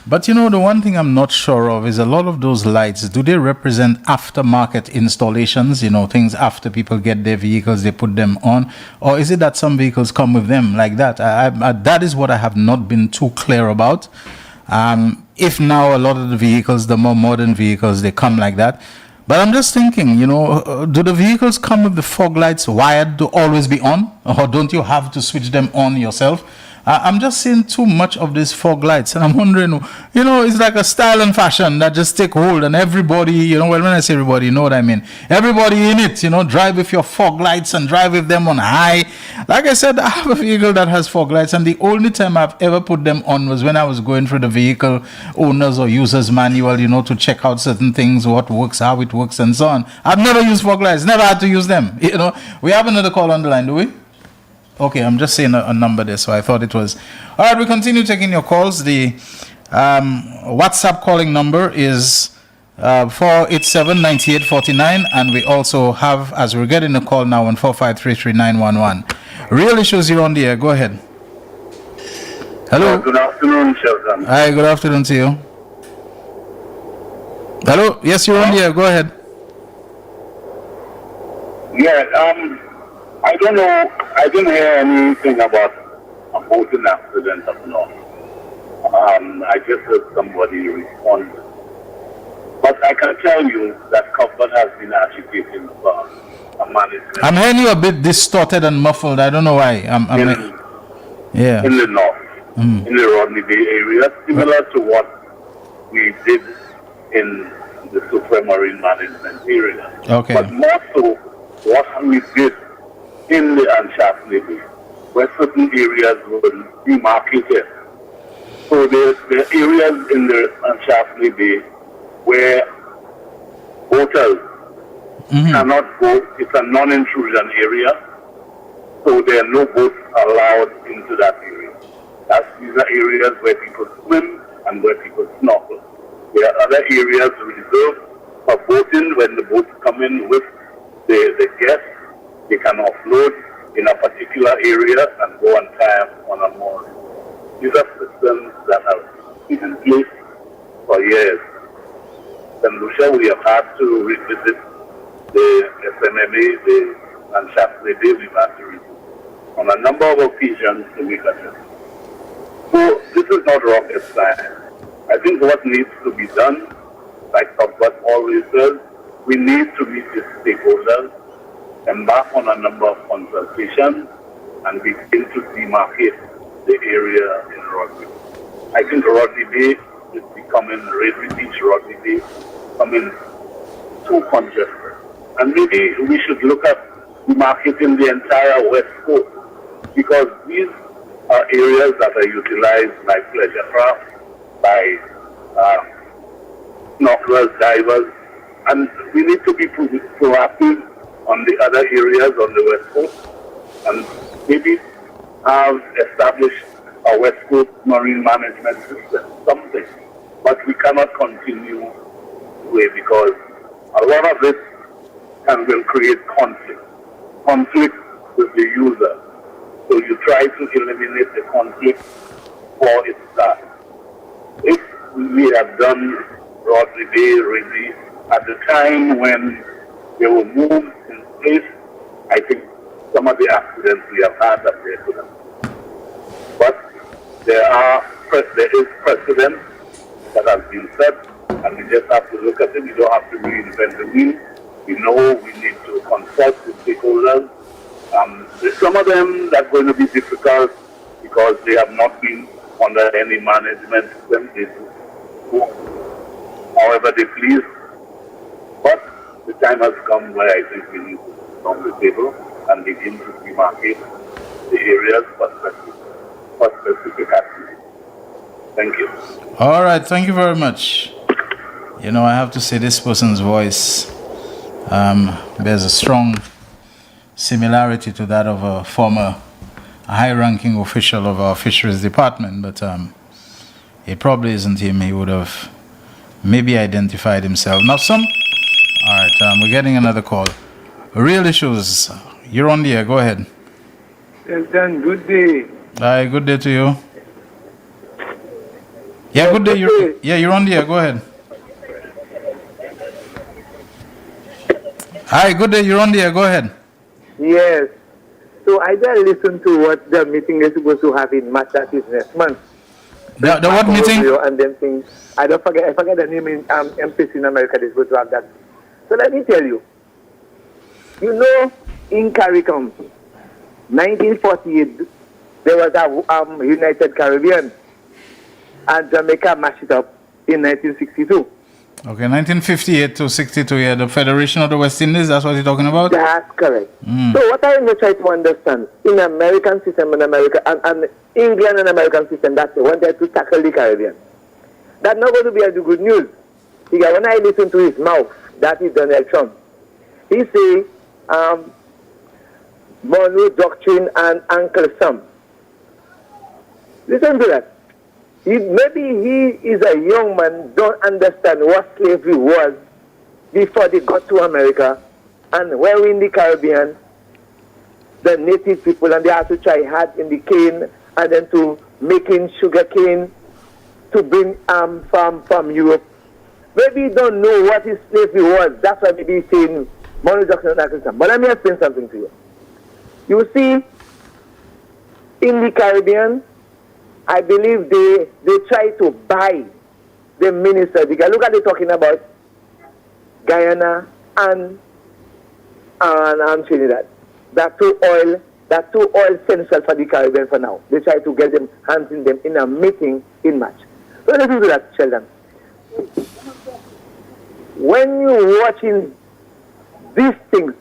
But the one thing I'm not sure of is a lot of those lights, do they represent aftermarket installations, things after people get their vehicles, they put them on? Or is it that some vehicles come with them like that? That is what I have not been too clear about. If now a lot of the vehicles, the more modern vehicles, they come like that. But I'm just thinking, do the vehicles come with the fog lights wired to always be on? Or don't you have to switch them on yourself? I'm just seeing too much of these fog lights, and I'm wondering, it's like a style and fashion that just take hold, and everybody, when I say everybody, you know what I mean. Everybody in it, drive with your fog lights and drive with them on high. Like I said, I have a vehicle that has fog lights, and the only time I've ever put them on was when I was going through the vehicle owners or users manual, to check out certain things, what works, how it works, and so on. I've never used fog lights, never had to use them. We have another call on the line, do we? Okay, I'm just saying a number there, so I thought it was. All right, we continue taking your calls. The WhatsApp calling number is 487-9849, and we also have, as we're getting a call now, on 4533911. Real Issues, you're on the air. Go ahead. Hello. Good afternoon, Shelton. Hi, good afternoon to you. Hello. Yes, you're on the air. Go ahead. Yeah, I don't know. I didn't hear anything about a boating accident up north. I just heard somebody respond. But I can tell you that Cuthbert has been agitating for a management. I'm hearing you a bit distorted and muffled. I don't know why. In the north, in the Rodney Bay area, similar to what we did in the Supermarine Management area. Okay. But more so, what we did in the Anshafley Bay, where certain areas were demarcated. So the areas in the Anshafley Bay where hotels cannot go, it's a non-intrusion area, so there are no boats allowed into that area. These are areas where people swim and where people snorkel. There are other areas reserved for boating. When the boats come in with the guests, they can offload in a particular area and go and tie on a mooring. These are systems that have been in place for years. In Lucia, we have had to revisit the FNMA, and Shafley Bay, we've had to revisit on a number of occasions to make adjustments. So this is not rocket science. I think what needs to be done, like Cuthbert always says, we need to meet the stakeholders, embark on a number of consultations, and begin to demarcate the area in Rodney. I think Rodney Bay is becoming, Railway Beach, Rodney Bay, becoming too congested. And maybe we should look at marketing the entire West Coast, because these are areas that are utilized by pleasure craft, by snorkelers, divers, and we need to be proactive on the other areas on the West Coast, and maybe have established a West Coast marine management system, something. But we cannot continue this way, because a lot of it will create conflict with the user. So you try to eliminate the conflict before it starts. If we have done Rodney Bay already at the time when they were moved in place, I think some of the accidents we have had that there could have. But there is precedent that has been set, and we just have to look at it. We don't have to reinvent the wheel. We know we need to consult with stakeholders. Some of them that's going to be difficult because they have not been under any management system. They do however they please. But the time has come where I think we need to sit on the table and begin to demarcate the areas for specific activities. Thank you. All right, thank you very much. You know, I have to say this person's voice bears a strong similarity to that of a former high-ranking official of our fisheries department, but it probably isn't him. He would have maybe identified himself. Now some... All right, we're getting another call. Real Issues, you're on the air. Go ahead. Shelton, good day. Hi, good day to you. Yeah, good day. You're on the air. Go ahead. Hi, good day. You're on the air. Go ahead. Yes. So I just listened to what the meeting is supposed to have in March, that is next month. The what meeting? And then things. I forget the name in MPC in America is supposed to have that. So let me tell you. You know, in CARICOM, 1948, there was a United Caribbean, and Jamaica mashed it up in 1962. Okay, 1958 to 62, yeah, the Federation of the West Indies, that's what you're talking about? That's correct. So what I try to understand, in American system in America, and England and American system, that they wanted to tackle the Caribbean. That's not going to be a good news. Because when I listen to his mouth, that is Donald Trump, he say, Monroe Doctrine and Uncle Sam. Listen to that. Maybe he is a young man, don't understand what slavery was before they got to America. And when we're in the Caribbean, the native people, and they have to try hard in the cane, and then to making sugar cane to bring from Europe. Maybe he don't know what his slavery was. That's why maybe he's saying Monroe Doctrine and Uncle Sam. But let me explain something to you. You see, in the Caribbean, I believe they try to buy the ministers. Because look at they talking about Guyana and Trinidad. That two oil central for the Caribbean for now. They try to get them, hunting them in a meeting in March. So listen to that, Sheldon. When you're watching these things,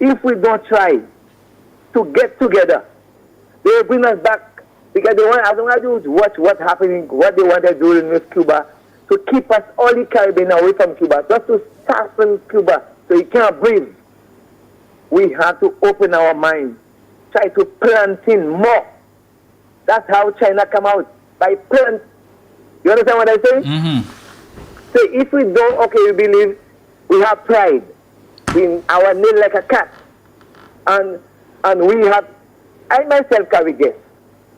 if we don't try to get together, they will bring us back, because they want, as long as you watch what's happening, what they want to do with Cuba, to keep us all the Caribbean away from Cuba, just to soften Cuba so you can't breathe. We have to open our mind, try to plant in more. That's how China come out, by plant. You understand what I say? Mm-hmm. So if we don't, okay, we believe we have pride in our nail like a cat, and we have, I myself carry guests.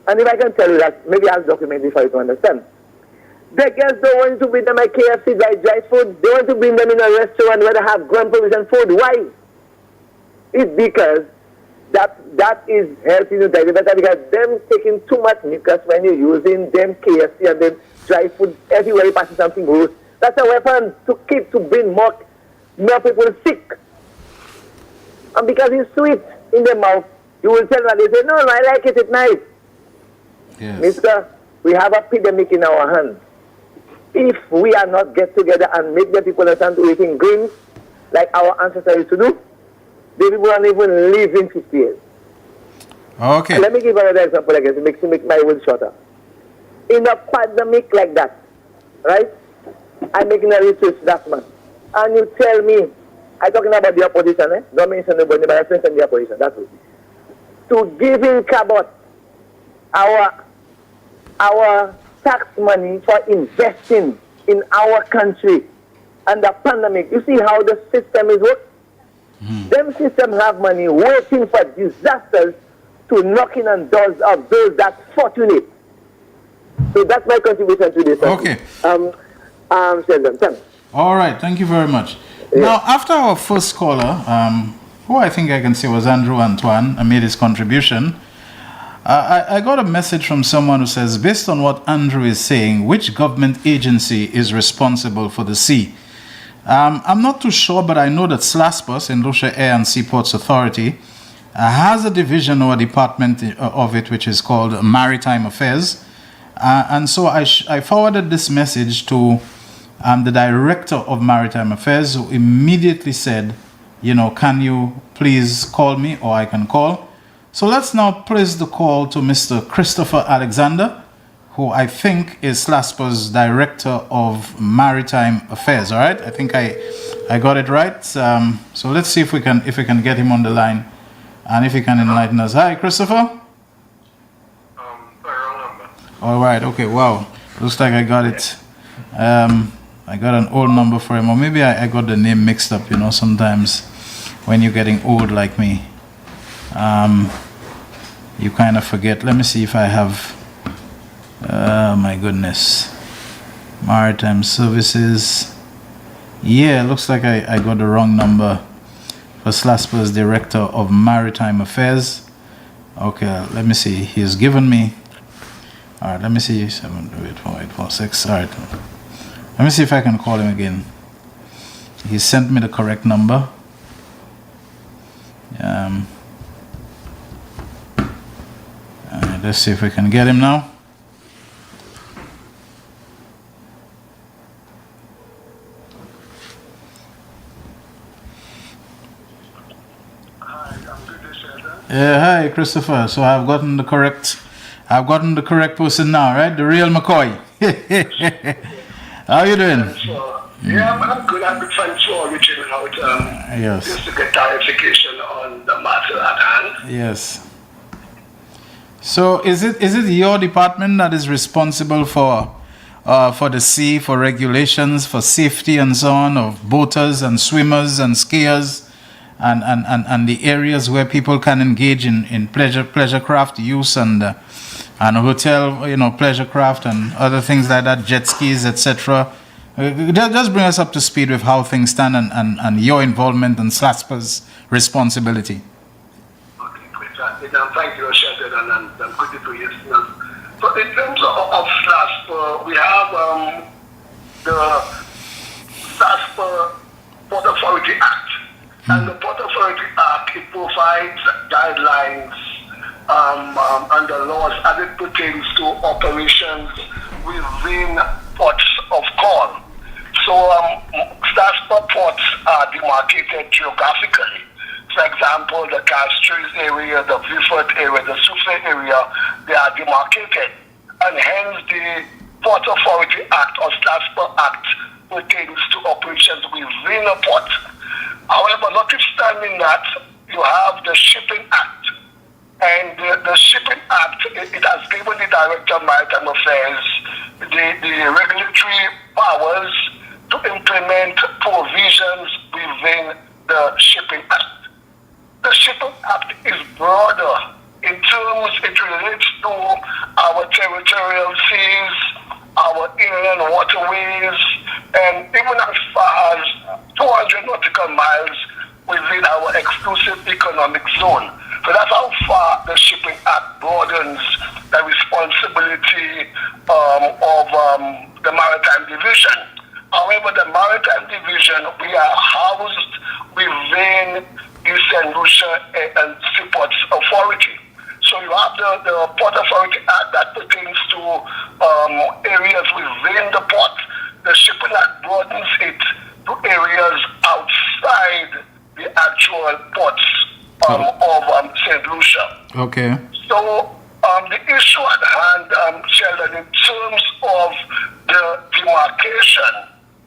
And if I can tell you that, maybe I'll document it for you to understand. The guests don't want to bring them at KFC by dry food. They want to bring them in a restaurant where they have ground provision food. Why? It's because that is helping you digest better, because them taking too much mucus when you're using them KFC and then dry food everywhere you pass something gross. That's a weapon to bring more people sick. And because it's sweet in the mouth, you will tell them, they say, no, I like it, it's nice. Yes. Mister, we have a epidemic in our hands. If we are not get together and make the people understand to eating greens like our ancestors used to do, the people don't even live in 50 years. Okay. And let me give another example again to make my words shorter. In a pandemic like that, right? I'm making a research last month. And you tell me, I'm talking about the opposition, don't mention nobody, but I mention the opposition, that's it. To give in Cabot our tax money for investing in our country and the pandemic. You see how the system is working? Them systems have money waiting for disasters to knocking on doors of those that's fortunate. So that's my contribution to this. Okay. Shelton, thanks. All right, thank you very much. Yeah. Now, after our first caller, who I think I can say was Andrew Antoine, made his contribution, I got a message from someone who says, based on what Andrew is saying, which government agency is responsible for the sea? I'm not too sure, but I know that SLASPA, St. Lucia Air and Seaports Authority, has a division or a department of it which is called Maritime Affairs. And so I forwarded this message to the director of Maritime Affairs, who immediately said, can you please call me, or I can call. So let's now place the call to Mr. Christopher Alexander, who I think is SLASPA's Director of Maritime Affairs. All right, I think I got it right. So let's see if we can get him on the line, and if he can enlighten us. Hi, Christopher. Wrong number. All right. Okay. Wow. Looks like I got it. I got an old number for him, or maybe I got the name mixed up. Sometimes when you're getting old like me, you kind of forget. Let me see if I have. My goodness. Maritime Services. Yeah, looks like I got the wrong number for SLASPA's Director of Maritime Affairs. Okay, let me see. He's given me. All right, let me see. 7284846. All right. Let me see if I can call him again. He sent me the correct number. Let's see if we can get him now. Yeah, hi Christopher. So I've gotten the correct person now, right? The real McCoy. How you doing? Yeah, I'm good. I'm good. Thanks for reaching out. Yes. Just to get clarification on the matter at hand. Yes. So is it your department that is responsible for the sea, for regulations, for safety and so on of boaters and swimmers and skiers? And the areas where people can engage in pleasure craft use and hotel, pleasure craft and other things like that, jet skis, etc. Just bring us up to speed with how things stand and your involvement and SLASPA's responsibility. Okay, great. Thank you, Shelton, and I'm good to hear. So in terms of SLASPA, we have the SLASPA Port Authority Act. And the Port Authority Act, it provides guidelines and the laws as it pertains to operations within ports of call. So SLASPA ports are demarcated geographically. For example, the Castries area, the Beaufort area, the Souffle area, they are demarcated. And hence the Port Authority Act or SLASPA Act pertains to operations within a port. However, notwithstanding that, you have the Shipping Act. And the Shipping Act, it has given the Director of Maritime Affairs the regulatory powers to implement provisions within the Shipping Act. The Shipping Act is broader in terms it relates to our territorial seas, our inland waterways, and even as far as 200 nautical miles within our exclusive economic zone. So that's how far the Shipping Act broadens the responsibility of the Maritime Division. However, the Maritime Division, we are housed within the St. Lucia and Seaports Authority. So you have the Port Authority Act that pertains to areas within the port. The Shipping Act broadens it to areas outside outside the actual ports of St. Lucia. Okay. So the issue at hand, Sheldon, in terms of the demarcation,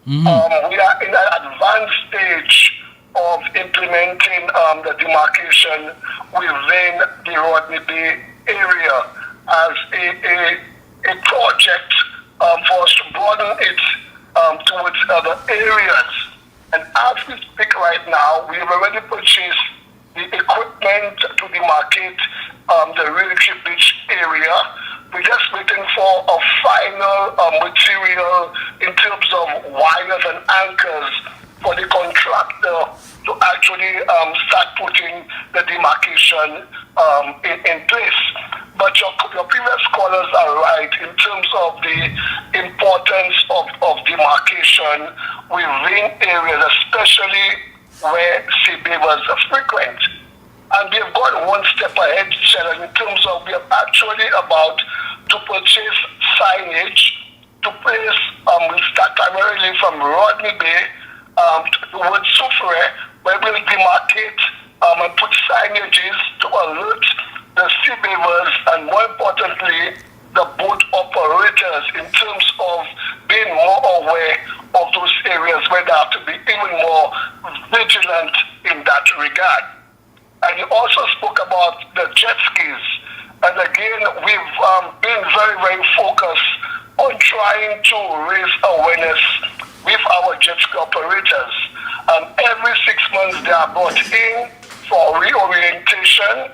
we are in an advanced stage of implementing the demarcation within the Rodney Bay area as a project for us to broaden it towards other areas. And as we speak right now, we have already purchased the equipment to demarcate the Realty Beach area. We're just waiting for a final material in terms of wires and anchors for the contractor to actually start putting the demarcation in place. But your previous callers are right in terms of the importance of demarcation within areas, especially where sea beavers are frequent. And we have gone one step ahead, Sharon, in terms of we are actually about to purchase signage to place, we'll start primarily from Rodney Bay towards Soufriere, where we'll demarcate and put signages to alert the sea beavers and, more importantly, the boat operators in terms of being more aware of those areas where they have to be even more vigilant in that regard. And you also spoke about the jet skis. And again, we've been very, very focused on trying to raise awareness with our jet ski operators. Every 6 months they are brought in for reorientation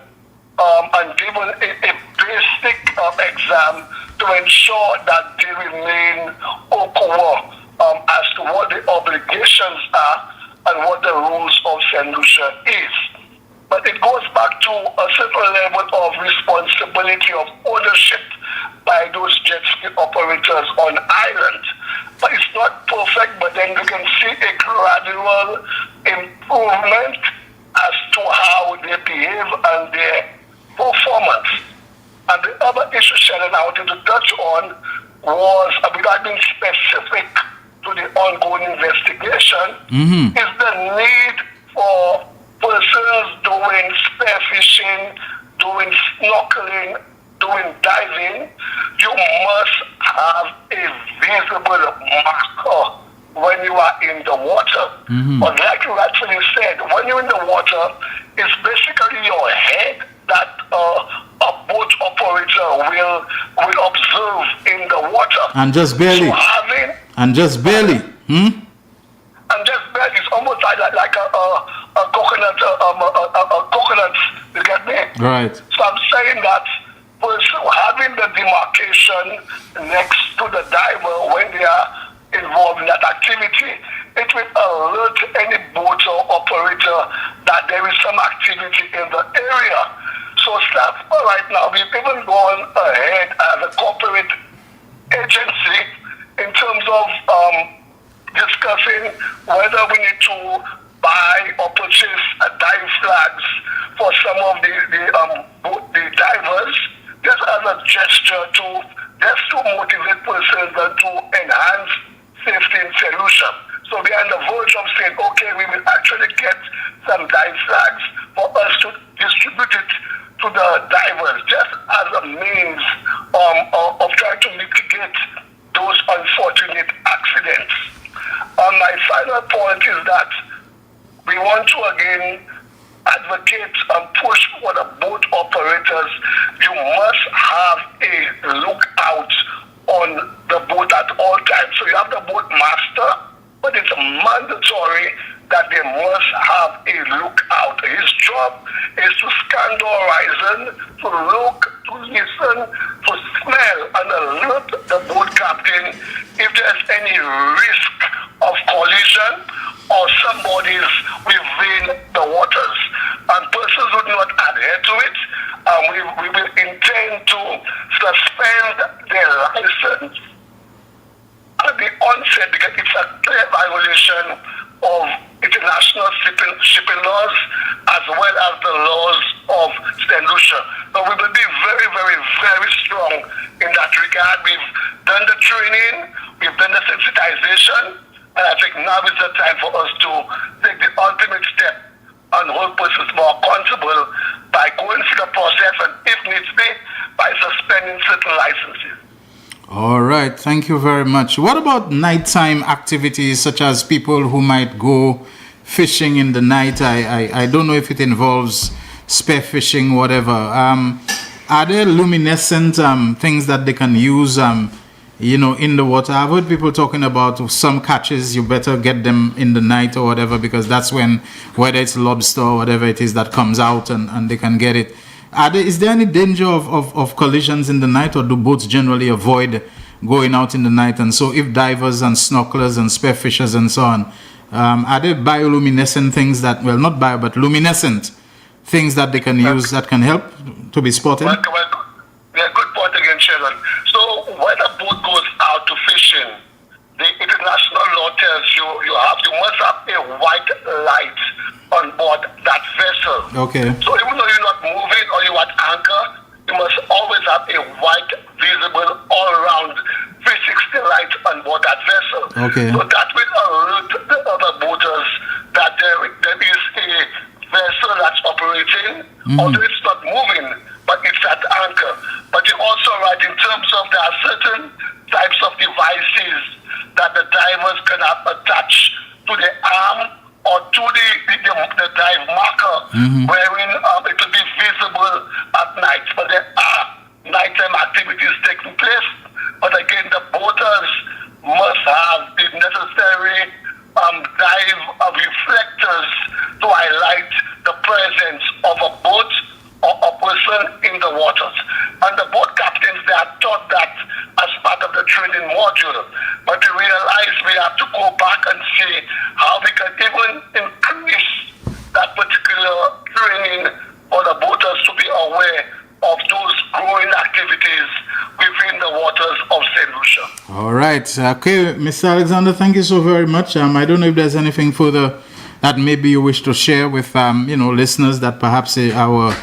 and given a basic exam to ensure that they remain au courant as to what the obligations are and what the rules of St. Lucia is. But it goes back to a certain level of responsibility of ownership by those jet ski operators on island. But it's not perfect, but then you can see a gradual improvement as to how they behave and their performance. And the other issue, Shannon, I wanted to touch on was, without being specific to the ongoing investigation, is the need for persons doing spearfishing, doing snorkeling, doing diving. You must have a visible marker when you are in the water. But like you actually said, when you're in the water, it's basically your head that a boat operator will observe in the water. And just barely. So and just barely. And just barely. It's almost like a coconut, a coconut, you get me? Right. So I'm saying that having the demarcation next to the diver when they are involved in that activity, it will alert any boat or operator that there is some activity in the area. So right now, we've even gone ahead as a corporate agency in terms of discussing whether we need to buy or purchase dive flags for some of the divers, just as a gesture to motivate persons and to enhance safety in St. Lucia. So we are on the verge of saying, okay, we will actually get some dive flags for us to distribute it to the divers, just as a means of trying to mitigate those unfortunate accidents. My final point is that we want to again advocate and push for the boat operators. You must have a lookout on the boat at all times. So you have the boat master, but it's mandatory that they must have a lookout. His job is to scan the horizon, to look, to listen, to smell, and alert the boat captain if there's any risk of collision or somebody's within the waters. And persons who do not adhere to it, we will intend to suspend their license at the onset because it's a clear violation of international shipping laws as well as the laws of St. Lucia. So we will be very, very, very strong in that regard. We've done the training, we've done the sensitization, And I think now is the time for us to take the ultimate step and hold persons more accountable by going through the process and, if needs be, by suspending certain licenses. All right, thank you very much. What about nighttime activities, such as people who might go fishing in the night? I don't know if it involves spear fishing, whatever. Are there luminescent things that they can use, in the water? I've heard people talking about some catches, you better get them in the night or whatever, because that's when, whether it's lobster or whatever it is that comes out and they can get it. Is there any danger of collisions in the night, or do boats generally avoid going out in the night? And so if divers and snorkelers and spearfishers and so on, are there bioluminescent things that, well, not bio, but luminescent things that they can use that can help to be spotted? Well, good point again, Shelton. So when a boat goes out to fishing, the international law tells you must have a white light on board that vessel. Okay. So even though you're not moving or you're at anchor, you must always have a white, visible, all-around 360 light on board that vessel. Okay. So that will alert the other boaters that there is a vessel that's operating, although it's not moving, but it's at anchor. But you're also right in terms of there are certain types of devices that the divers can have attached to the arm or to the dive marker, wherein it will be visible at night. But there are nighttime activities taking place. But again, the boaters must have the necessary dive reflectors to highlight the presence of a boat or a person in the waters. And the boat captains, they are taught that as part of the training module. But we realize we have to go back and see how we can even increase that particular training for the boaters to be aware of those growing activities within the waters of St. Lucia. All right. Okay, Mr. Alexander, thank you so very much. I don't know if there's anything further that maybe you wish to share with listeners that perhaps our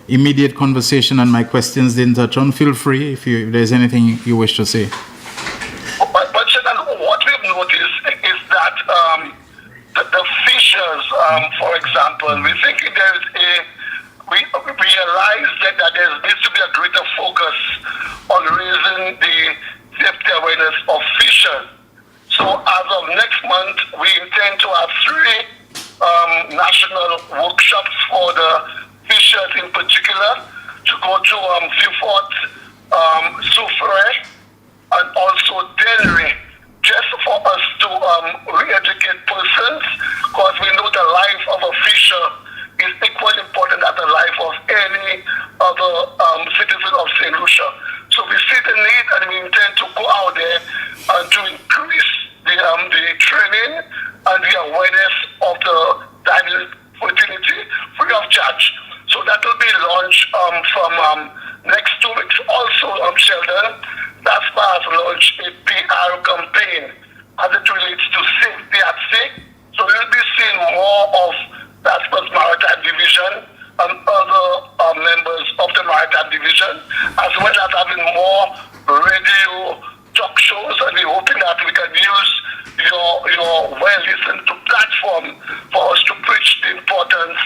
immediate conversation and my questions didn't touch on. Feel free if there's anything you wish to say. But what we've noticed is that the fishers, for example, we think we realize that there needs to be a greater focus on raising the safety awareness of fishers. So as of next month, we intend to have 3 national workshops for the fishers in particular, to go to Vieux-Fort, Soufrière, and also Dennery, just for us to re-educate persons, because we know the life of a fisher is equally important as the life of any other citizen of St. Lucia. So we see the need, and we intend to go out there and to increase the training and the awareness of the diving fraternity free of charge. So that will be launched from next 2 weeks. Also, Shelton, DASPA has launched a PR campaign as it relates to safety at sea. So we'll be seeing more of DASPA's Maritime Division and other members of the Maritime Division, as well as having more radio talk shows, and we're hoping that we can use your well-listened to platform for us to preach the importance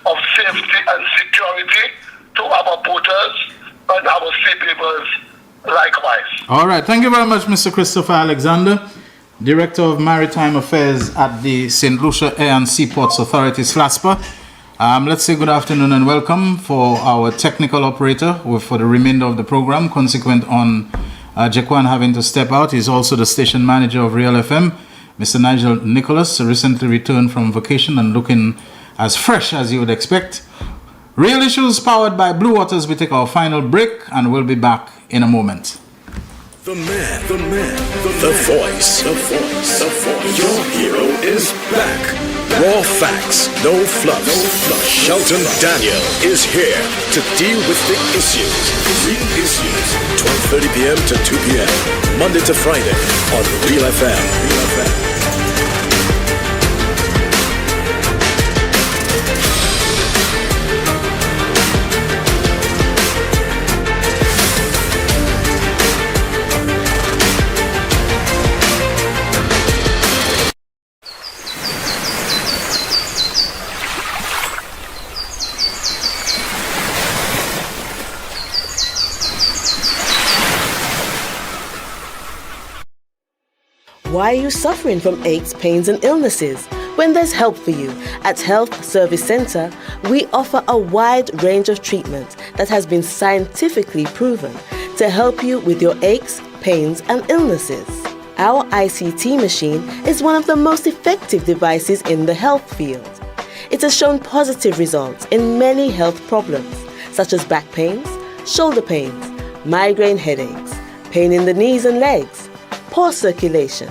of safety and security to our boaters and our seafarers likewise. All right. Thank you very much, Mr. Christopher Alexander, Director of Maritime Affairs at the St. Lucia Air and Seaports Authority, SLASPA. Let's say good afternoon and welcome for our technical operator for the remainder of the program, consequent on Jaquan having to step out. He's also the station manager of Real FM, Mr. Nigel Nicholas, recently returned from vacation and looking as fresh as you would expect. Real Issues powered by Blue Waters. We take our final break and we'll be back in a moment. The man, the voice. Your hero is back. Raw facts, no fluff. Shelton Daniel is here to deal with the issues. Real Issues, 12:30 p.m. to 2 p.m. Monday to Friday on Real FM. Why are you suffering from aches, pains, and illnesses? When there's help for you. At Health Service Center, we offer a wide range of treatment that has been scientifically proven to help you with your aches, pains, and illnesses. Our ICT machine is one of the most effective devices in the health field. It has shown positive results in many health problems, such as back pains, shoulder pains, migraine headaches, pain in the knees and legs, poor circulation,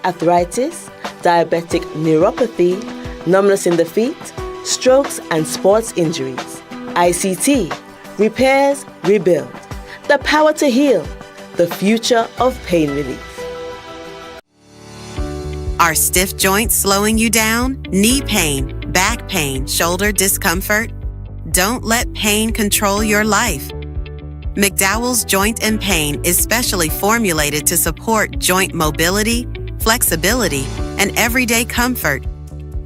arthritis, diabetic neuropathy, numbness in the feet, strokes and sports injuries. ICT, repairs, rebuild. The power to heal, the future of pain relief. Are stiff joints slowing you down? Knee pain, back pain, shoulder discomfort? Don't let pain control your life. McDowell's Joint and Pain is specially formulated to support joint mobility, flexibility, and everyday comfort,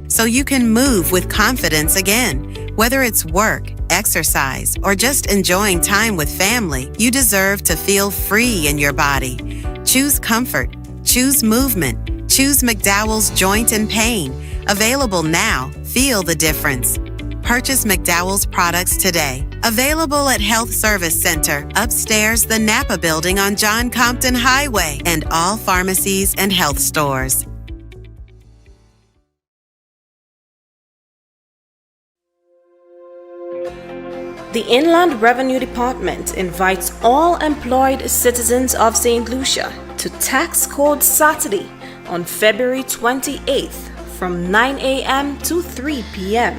so you can move with confidence again. Whether it's work, exercise, or just enjoying time with family, you deserve to feel free in your body. Choose comfort. Choose movement. Choose McDowell's Joint and Pain. Available now. Feel the difference. Purchase McDowell's products today. Available at Health Service Center, upstairs the Napa Building on John Compton Highway, and all pharmacies and health stores. The Inland Revenue Department invites all employed citizens of St. Lucia to Tax Code Saturday on February 28th from 9 a.m. to 3 p.m.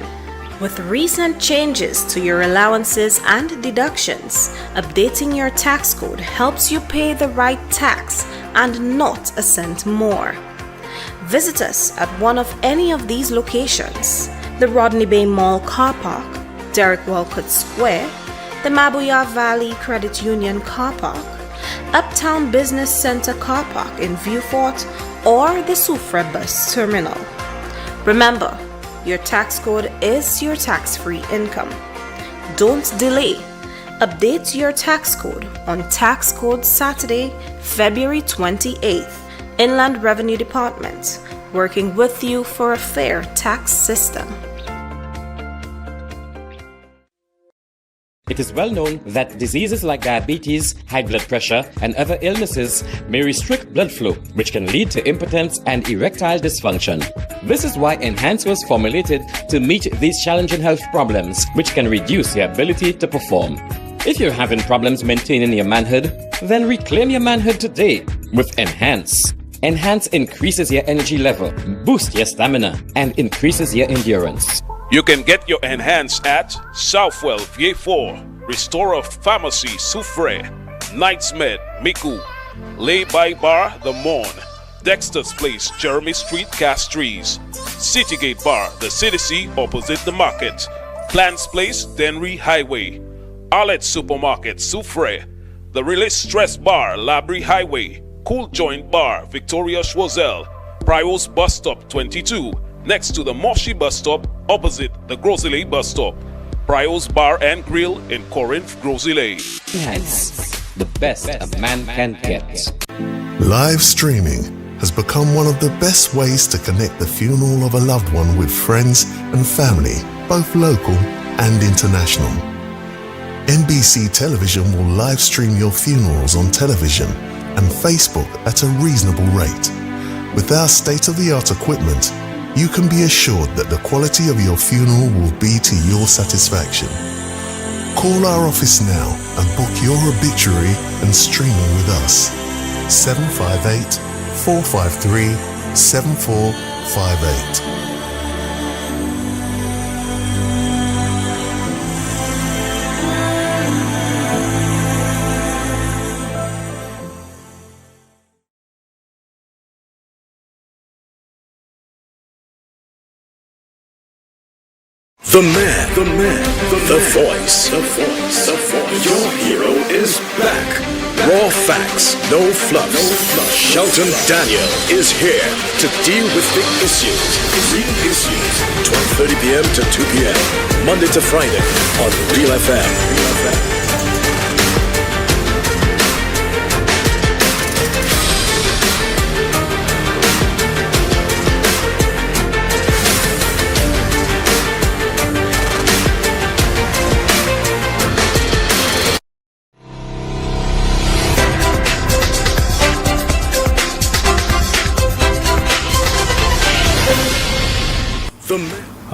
With recent changes to your allowances and deductions, updating your tax code helps you pay the right tax and not a cent more. Visit us at one of any of these locations: the Rodney Bay Mall Car Park, Derek Walcott Square, the Mabuya Valley Credit Union Car Park, Uptown Business Center Car Park in Viewfort, or the Soufre Bus Terminal. Remember, your tax code is your tax-free income. Don't delay. Update your tax code on Tax Code Saturday, February 28th. Inland Revenue Department, working with you for a fair tax system. It is well known that diseases like diabetes, high blood pressure, and other illnesses may restrict blood flow, which can lead to impotence and erectile dysfunction. This is why Enhance was formulated to meet these challenging health problems, which can reduce your ability to perform. If you're having problems maintaining your manhood, then reclaim your manhood today with Enhance. Enhance increases your energy level, boosts your stamina, and increases your endurance. You can get your Enhance at Southwell VA4, Restorer Pharmacy Soufre, Knights Med Miku, Lay by Bar The Morn, Dexter's Place Jeremy Street Castries, Citygate Bar The City opposite the market, Plants Place Denry Highway, Arlette Supermarket Soufre, The Release Stress Bar Labrie Highway, Cool Joint Bar Victoria Schwazel, Prio's Bus Stop 22, next to the Moshi Bus Stop, opposite the Grosley Bus Stop. Prio's Bar and Grill in Corinth, Grosley. Enhance, the best a man can get. Live streaming has become one of the best ways to connect the funeral of a loved one with friends and family, both local and international. NBC Television will live stream your funerals on television and Facebook at a reasonable rate. With our state-of-the-art equipment, you can be assured that the quality of your funeral will be to your satisfaction. Call our office now and book your obituary and streaming with us. 758-453-7458. The man, the voice. Your hero is back. Raw facts, no fluff. Shelton Daniel is here to deal with the issues. Real issues. 12:30 p.m. to 2 p.m. Monday to Friday on Real FM.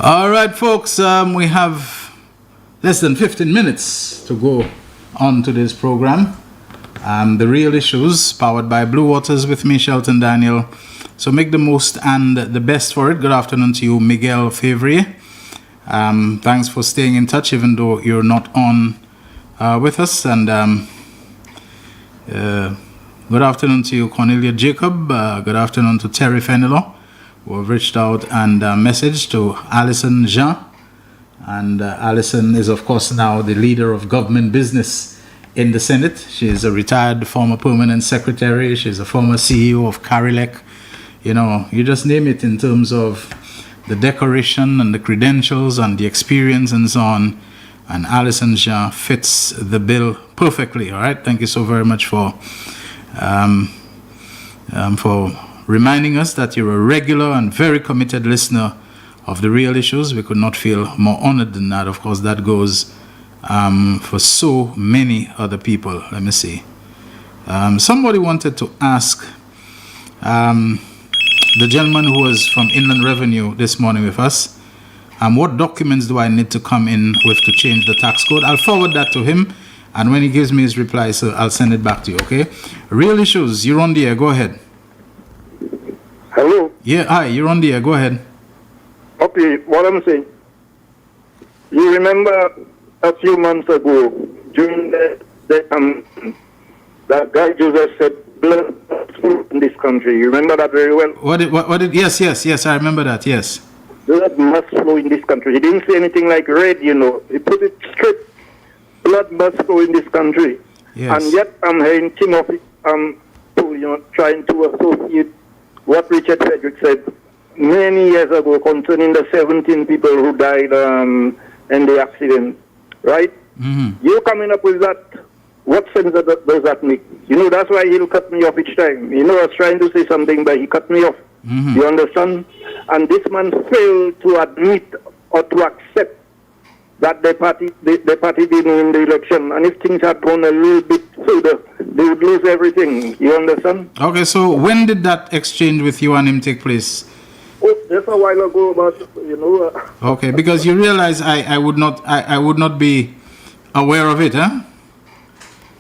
All right, folks, we have less than 15 minutes to go on to this program. The Real Issues, powered by Blue Waters with me, Shelton Daniel. So make the most and the best for it. Good afternoon to you, Miguel Favre. Thanks for staying in touch, even though you're not on with us. And good afternoon to you, Cornelia Jacob. Good afternoon to Terry Fenelon, who have reached out and messaged to Alison Jean. And Alison is, of course, now the leader of government business in the Senate. She is a retired former permanent secretary. She's a former CEO of Carilec. You know, you just name it in terms of the decoration and the credentials and the experience and so on. And Alison Jean fits the bill perfectly. All right. Thank you so very much for reminding us that you're a regular and very committed listener of The Real Issues. We could not feel more honored than that. Of course, that goes for so many other people. Let me see. Somebody wanted to ask the gentleman who was from Inland Revenue this morning with us, what documents do I need to come in with to change the tax code? I'll forward that to him, and when he gives me his reply, so I'll send it back to you, okay? Real Issues, you're on the air. Go ahead. Hello? Yeah, hi, you're on the air. Go ahead. Okay, what I'm saying, you remember a few months ago, during that guy Joseph said, blood in this country. You remember that very well? What did, yes, I remember that, yes. Blood must flow in this country. He didn't say anything like red, you know. He put it straight. Blood must flow in this country. Yes. And yet I'm hearing Timothy, trying to associate what Richard Frederick said many years ago concerning the 17 people who died in the accident, right? Mm-hmm. You're coming up with that. What sense does that make? You know, that's why he'll cut me off each time. You know, I was trying to say something, but he cut me off. Mm-hmm. You understand? And this man failed to admit or to accept that the party didn't win the election. And if things had gone a little bit further, they would lose everything. You understand? Okay, so when did that exchange with you and him take place? Oh, just a while ago, but you know. Okay, because you realize I would not be aware of it, huh?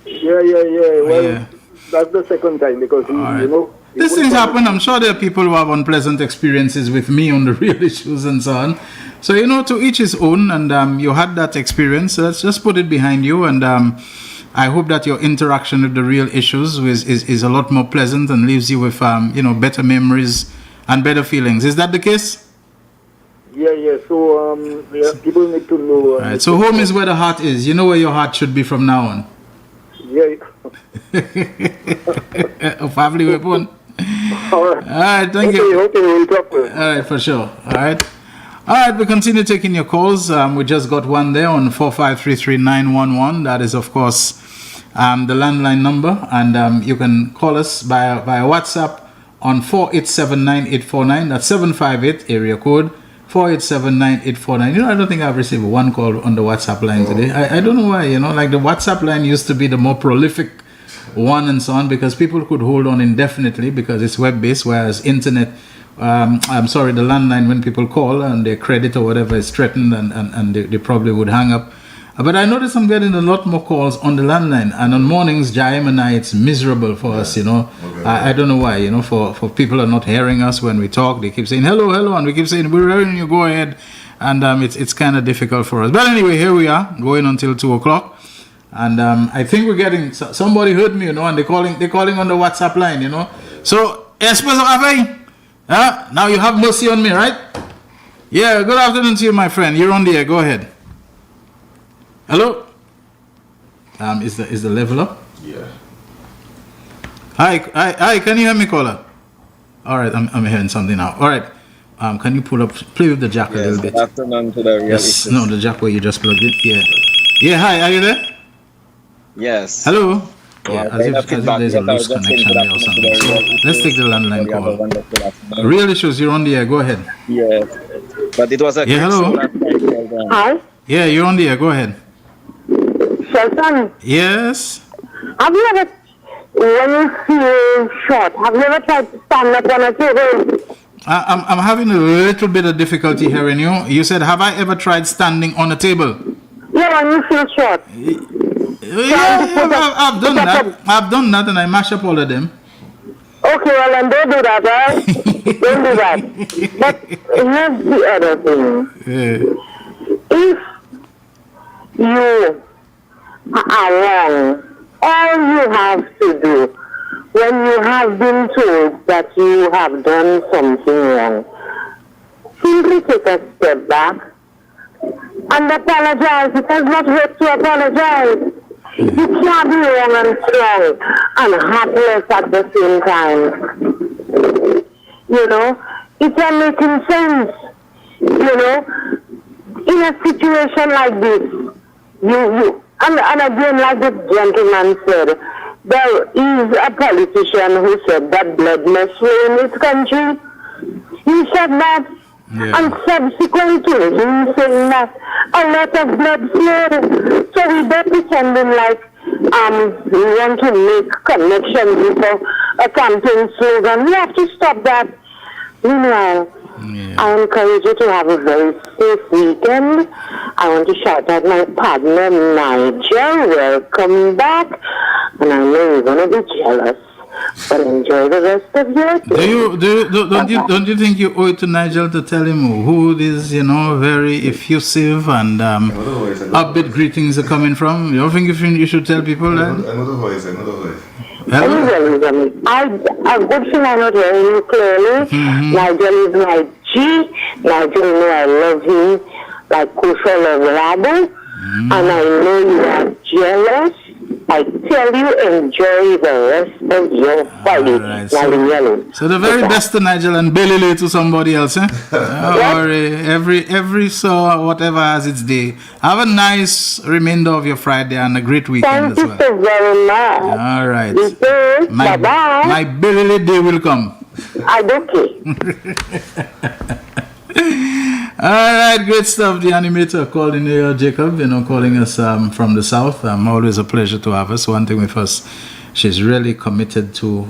Yeah. Well, yeah. That's the second time because Right. you know. These things happen. I'm sure there are people who have unpleasant experiences with me on The Real Issues and so on. So, you know, to each his own, and you had that experience. So let's just put it behind you, and I hope that your interaction with The Real Issues is a lot more pleasant and leaves you with better memories and better feelings. Is that the case? Yeah. So people need to know. Right. So home is where the heart is. You know where your heart should be from now on. Yeah. Family weapon. All right. All right. Thank you. Okay, we'll talk. All right, for sure. All right. We continue taking your calls. We just got one there on 4533911. That is, of course, the landline number, and you can call us via WhatsApp on 4879849. That's 758 area code 4879849. You know, I don't think I've received one call on the WhatsApp line today. I don't know why. You know, like the WhatsApp line used to be the more prolific one and so on, because people could hold on indefinitely because it's web-based, whereas internet, the landline, when people call and their credit or whatever is threatened and they probably would hang up. But I notice I'm getting a lot more calls on the landline, and on mornings, Jaim and I, it's miserable for us, you know. Okay. I don't know why, you know, for people are not hearing us when we talk. They keep saying, hello, and we keep saying, we're hearing you, go ahead. And it's kind of difficult for us. But anyway, here we are, going until 2 o'clock. And I think we're getting, somebody heard me, you know, and they're calling on the WhatsApp line, you know. So, now you have mercy on me, right? Yeah, good afternoon to you, my friend. You're on the air. Go ahead. Hello? Is the level up? Yeah. Hi, can you hear me, caller? All right, I'm hearing something now. All right. Can you play with the jack a little bit? Good afternoon to the Real Issues. No, the jack where you just plugged it. Yeah. Yeah, hi, are you there? Yes. Hello? Yeah, as if there's a loose connection there or something. So let's take the landline call. Real Issues, you're on the air. Go ahead. Yes. But it was a hello. Hi. Yeah, you're on the air. Go ahead. Shelton. Yes. Have you ever, when you feel short, have you ever tried to stand up on a table? I'm having a little bit of difficulty hearing you. You said, have I ever tried standing on a table? Yeah, when you feel short. I've done that. I've done that and I mash up all of them. Okay, well, then don't do that, right? Don't do that. But here's the other thing. If you are wrong, all you have to do when you have been told that you have done something wrong, simply take a step back and apologize. It does not hurt to apologize. You can't be wrong and strong and heartless at the same time. You know, it's not making sense. You know, in a situation like this, and again, like the gentleman said, there is a politician who said that blood must flow in this country. He said that. Yeah. And subsequent to him saying that a lot of blood flowed. So we don't pretending like we want to make connections with a campaign slogan. We have to stop that. Meanwhile, I encourage you to have a very safe weekend. I want to shout out my partner Nigel. Welcome back. And I know you're going to be jealous. But enjoy the rest of your day. Don't you think you owe it to Nigel to tell him who this, very effusive and upbeat greetings are coming from? You don't think you should tell people that? Another voice. A good thing I'm not hearing you clearly. Nigel is my G. Nigel, you know I love him like Kusha love Rabu. And I know you are jealous. I tell you, enjoy the rest of your Friday. Right, so the very best to Nigel and Billy Lee to somebody else, eh? Don't worry. Every so whatever has its day. Have a nice remainder of your Friday and a great weekend as well. Thank you so very much. All right. Bye-bye. My Billy Lee day will come. I don't care. All right, great stuff. The animator called in here, Jacob, calling us from the south. Always a pleasure to have us. One thing with us, she's really committed to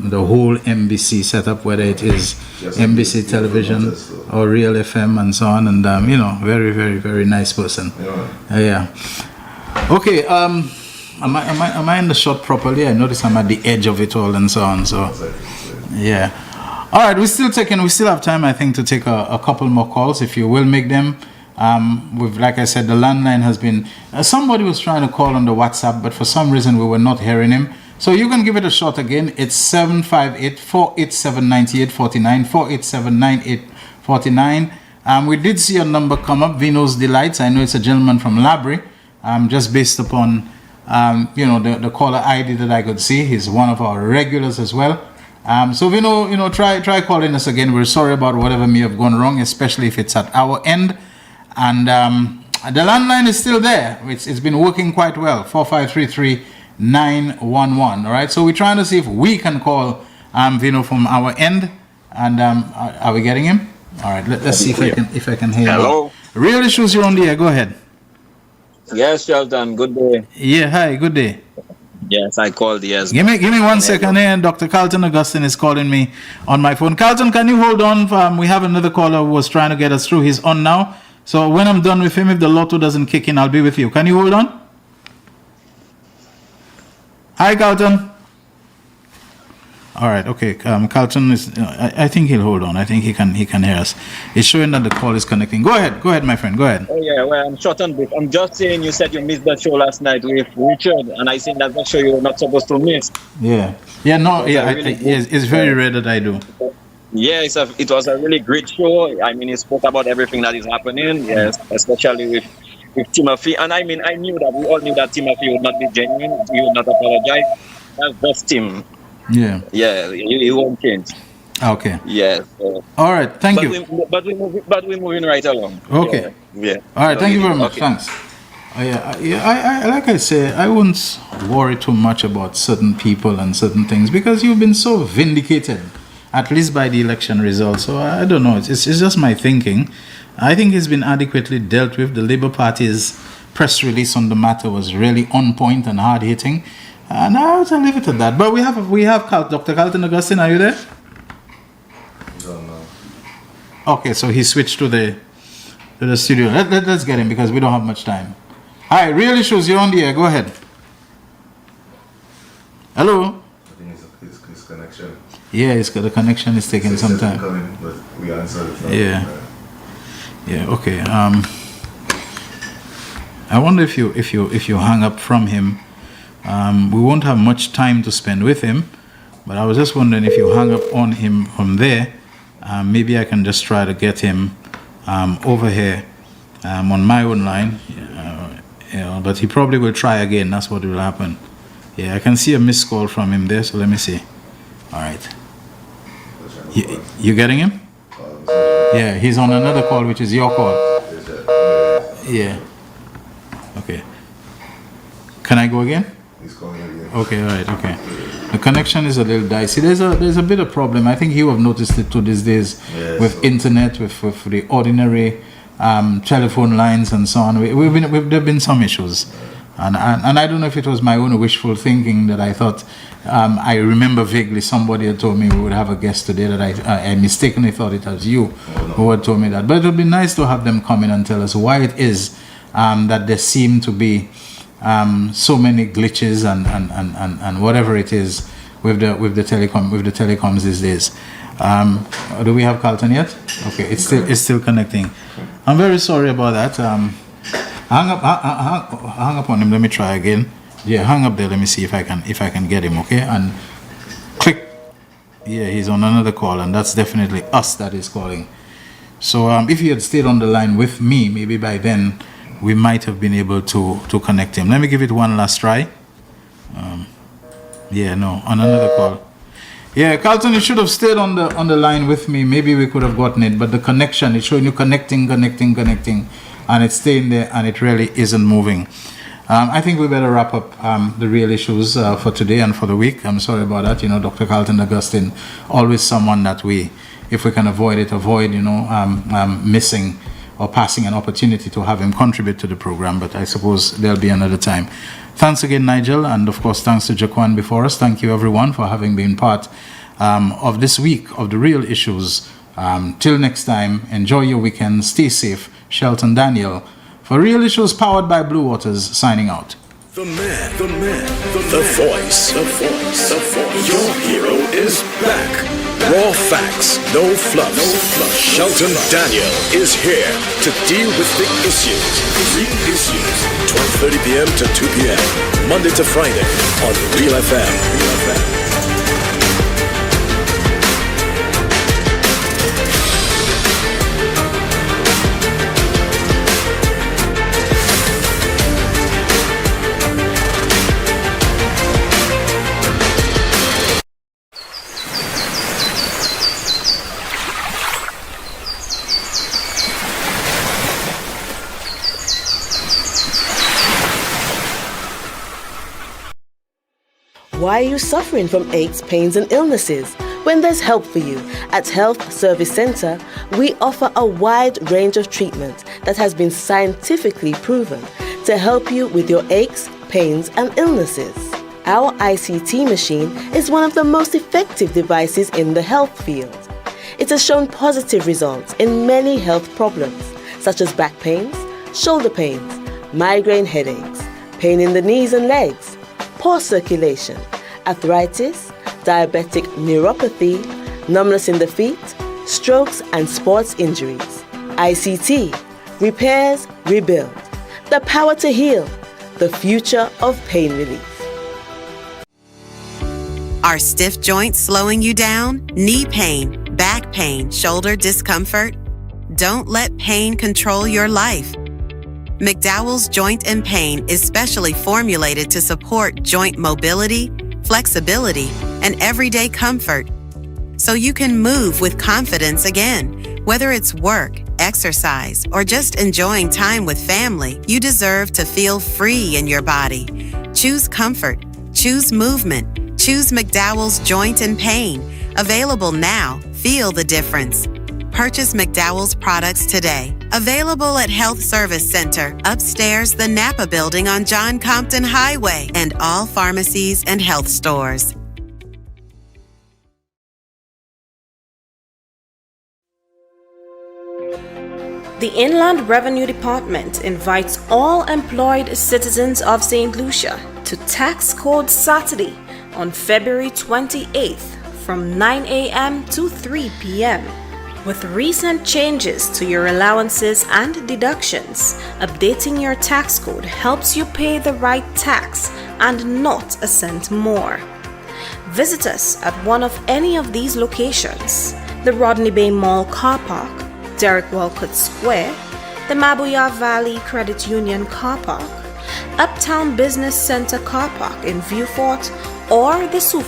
the whole MBC setup, whether it is MBC television or Real FM and so on. And very, very, very nice person. Yeah. Okay. Am I in the shot properly? I notice I'm at the edge of it all and so on. So, yeah. All right, we still have time, I think, to take a couple more calls if you will make them. Like I said, the landline has been. Somebody was trying to call on the WhatsApp, but for some reason we were not hearing him. So you can give it a shot again. It's 758-487-9849, 487-9849. We did see a number come up, Vino's Delights. I know it's a gentleman from Labrie. Just based upon the caller ID that I could see. He's one of our regulars as well. So Vino, try calling us again. We're sorry about whatever may have gone wrong, especially if it's at our end. And the landline is still there. It's been working quite well. 4533-911. All right. So we're trying to see if we can call Vino from our end. And are we getting him? All right. Let's see if I can hear him. Hello. Real Issues, you're on the air. Go ahead. Yes, Shelton. Good day. Yeah. Hi. Good day. Yes, I called, yes. Give me 1 second here. Dr. Carlton Augustine is calling me on my phone. Carlton, can you hold on? We have another caller who was trying to get us through. He's on now. So when I'm done with him, if the lotto doesn't kick in, I'll be with you. Can you hold on? Hi, Carlton. All right, okay. Carlton is. I think he'll hold on. I think he can hear us. It's showing that the call is connecting. Go ahead, my friend. Go ahead. Oh yeah, well, I'm short on bit. I'm just saying, you said you missed the show last night with Richard, and I think that's a show you're not supposed to miss. Yeah. It's very rare that I do. Yeah, it was a really great show. I mean, he spoke about everything that is happening. Yes, especially with Timothy. And I mean, we all knew that Timothy would not be genuine. He would not apologize. That's just Tim. Yeah. Yeah, he won't change. Okay. Yeah. All right. Thank you. But we're moving right along. Okay. Yeah. All right. Thank you very much. Okay. Thanks. I like I say, I wouldn't worry too much about certain people and certain things because you've been so vindicated, at least by the election results. So I don't know. It's just my thinking. I think it's been adequately dealt with. The Labour Party's press release on the matter was really on point and hard hitting. And I'll leave it at that. But we have Dr. Carlton Augustine. Are you there? Okay, so he switched to the studio. Let's get him because we don't have much time. Hi, Real Issues, you're on the air. Go ahead. Hello? I think it's his connection. Yeah, the connection is taking some time. Coming, but we answered it. Yeah. Yeah, okay. I wonder if you hang up from him, we won't have much time to spend with him, but I was just wondering if you hang up on him from there, maybe I can just try to get him over here on my own line. But he probably will try again. That's what will happen. Yeah, I can see a missed call from him there, so let me see. All right. You getting him? Yeah, he's on another call, which is your call. Yeah. Okay. Can I go again? He's calling again. Okay, all right, okay. The connection is a little dicey. There's a bit of problem. I think you have noticed it too these days with internet, with the ordinary telephone lines and so on. There've been some issues, and I don't know if it was my own wishful thinking that I thought. I remember vaguely somebody had told me we would have a guest today that I mistakenly thought it was you who had told me that. But it would be nice to have them come in and tell us why it is that there seem to be so many glitches and whatever it is with the telecoms these days. Do we have Carlton yet? Okay, it's still connecting. I'm very sorry about that. Hang up on him. Let me try again. Yeah, hang up there. Let me see if I can get him. Okay, and click. Yeah, he's on another call, and that's definitely us that is calling. So if he had stayed on the line with me, maybe by then we might have been able to connect him. Let me give it one last try. Yeah, no, on another call. Yeah, Carlton, you should have stayed on the line with me. Maybe we could have gotten it, but the connection, it's showing you connecting, and it's staying there, and it really isn't moving. I think we better wrap up the real issues for today and for the week. I'm sorry about that. Dr. Carlton Augustine, always someone that if we can avoid it, missing or passing an opportunity to have him contribute to the program, but I suppose there'll be another time. Thanks again, Nigel, and of course, thanks to Jaquan before us. Thank you, everyone, for having been part of this week of the real issues. Till next time, enjoy your weekend, stay safe. Shelton Daniel, for Real Issues powered by Blue Waters, signing out. The man, the voice. Your hero is back. Raw facts, no fluff. Shelton Daniel is here to deal with the issues. Real Issues, 12:30 p.m. to 2 p.m. Monday to Friday on Real FM. Why are you suffering from aches, pains, and illnesses? When there's help for you. At Health Service Center, we offer a wide range of treatment that has been scientifically proven to help you with your aches, pains, and illnesses. Our ICT machine is one of the most effective devices in the health field. It has shown positive results in many health problems, such as back pains, shoulder pains, migraine headaches, pain in the knees and legs, poor circulation, arthritis, diabetic neuropathy, numbness in the feet, strokes and sports injuries. ICT, repairs, rebuild. The power to heal, the future of pain relief. Are stiff joints slowing you down? Knee pain, back pain, shoulder discomfort? Don't let pain control your life. McDowell's Joint and Pain is specially formulated to support joint mobility, flexibility, and everyday comfort, so you can move with confidence again. Whether it's work, exercise, or just enjoying time with family, you deserve to feel free in your body. Choose comfort. Choose movement. Choose McDowell's Joint and Pain. Available now. Feel the difference. Purchase McDowell's products today. Available at Health Service Center, upstairs the Napa Building on John Compton Highway, and all pharmacies and health stores. The Inland Revenue Department invites all employed citizens of St. Lucia to Tax Code Saturday on February 28th from 9 a.m. to 3 p.m. With recent changes to your allowances and deductions, updating your tax code helps you pay the right tax and not a cent more. Visit us at one of any of these locations: the Rodney Bay Mall Car Park, Derek Walcott Square, the Mabuya Valley Credit Union Car Park, Uptown Business Center Car Park in Viewfort, or the Sioux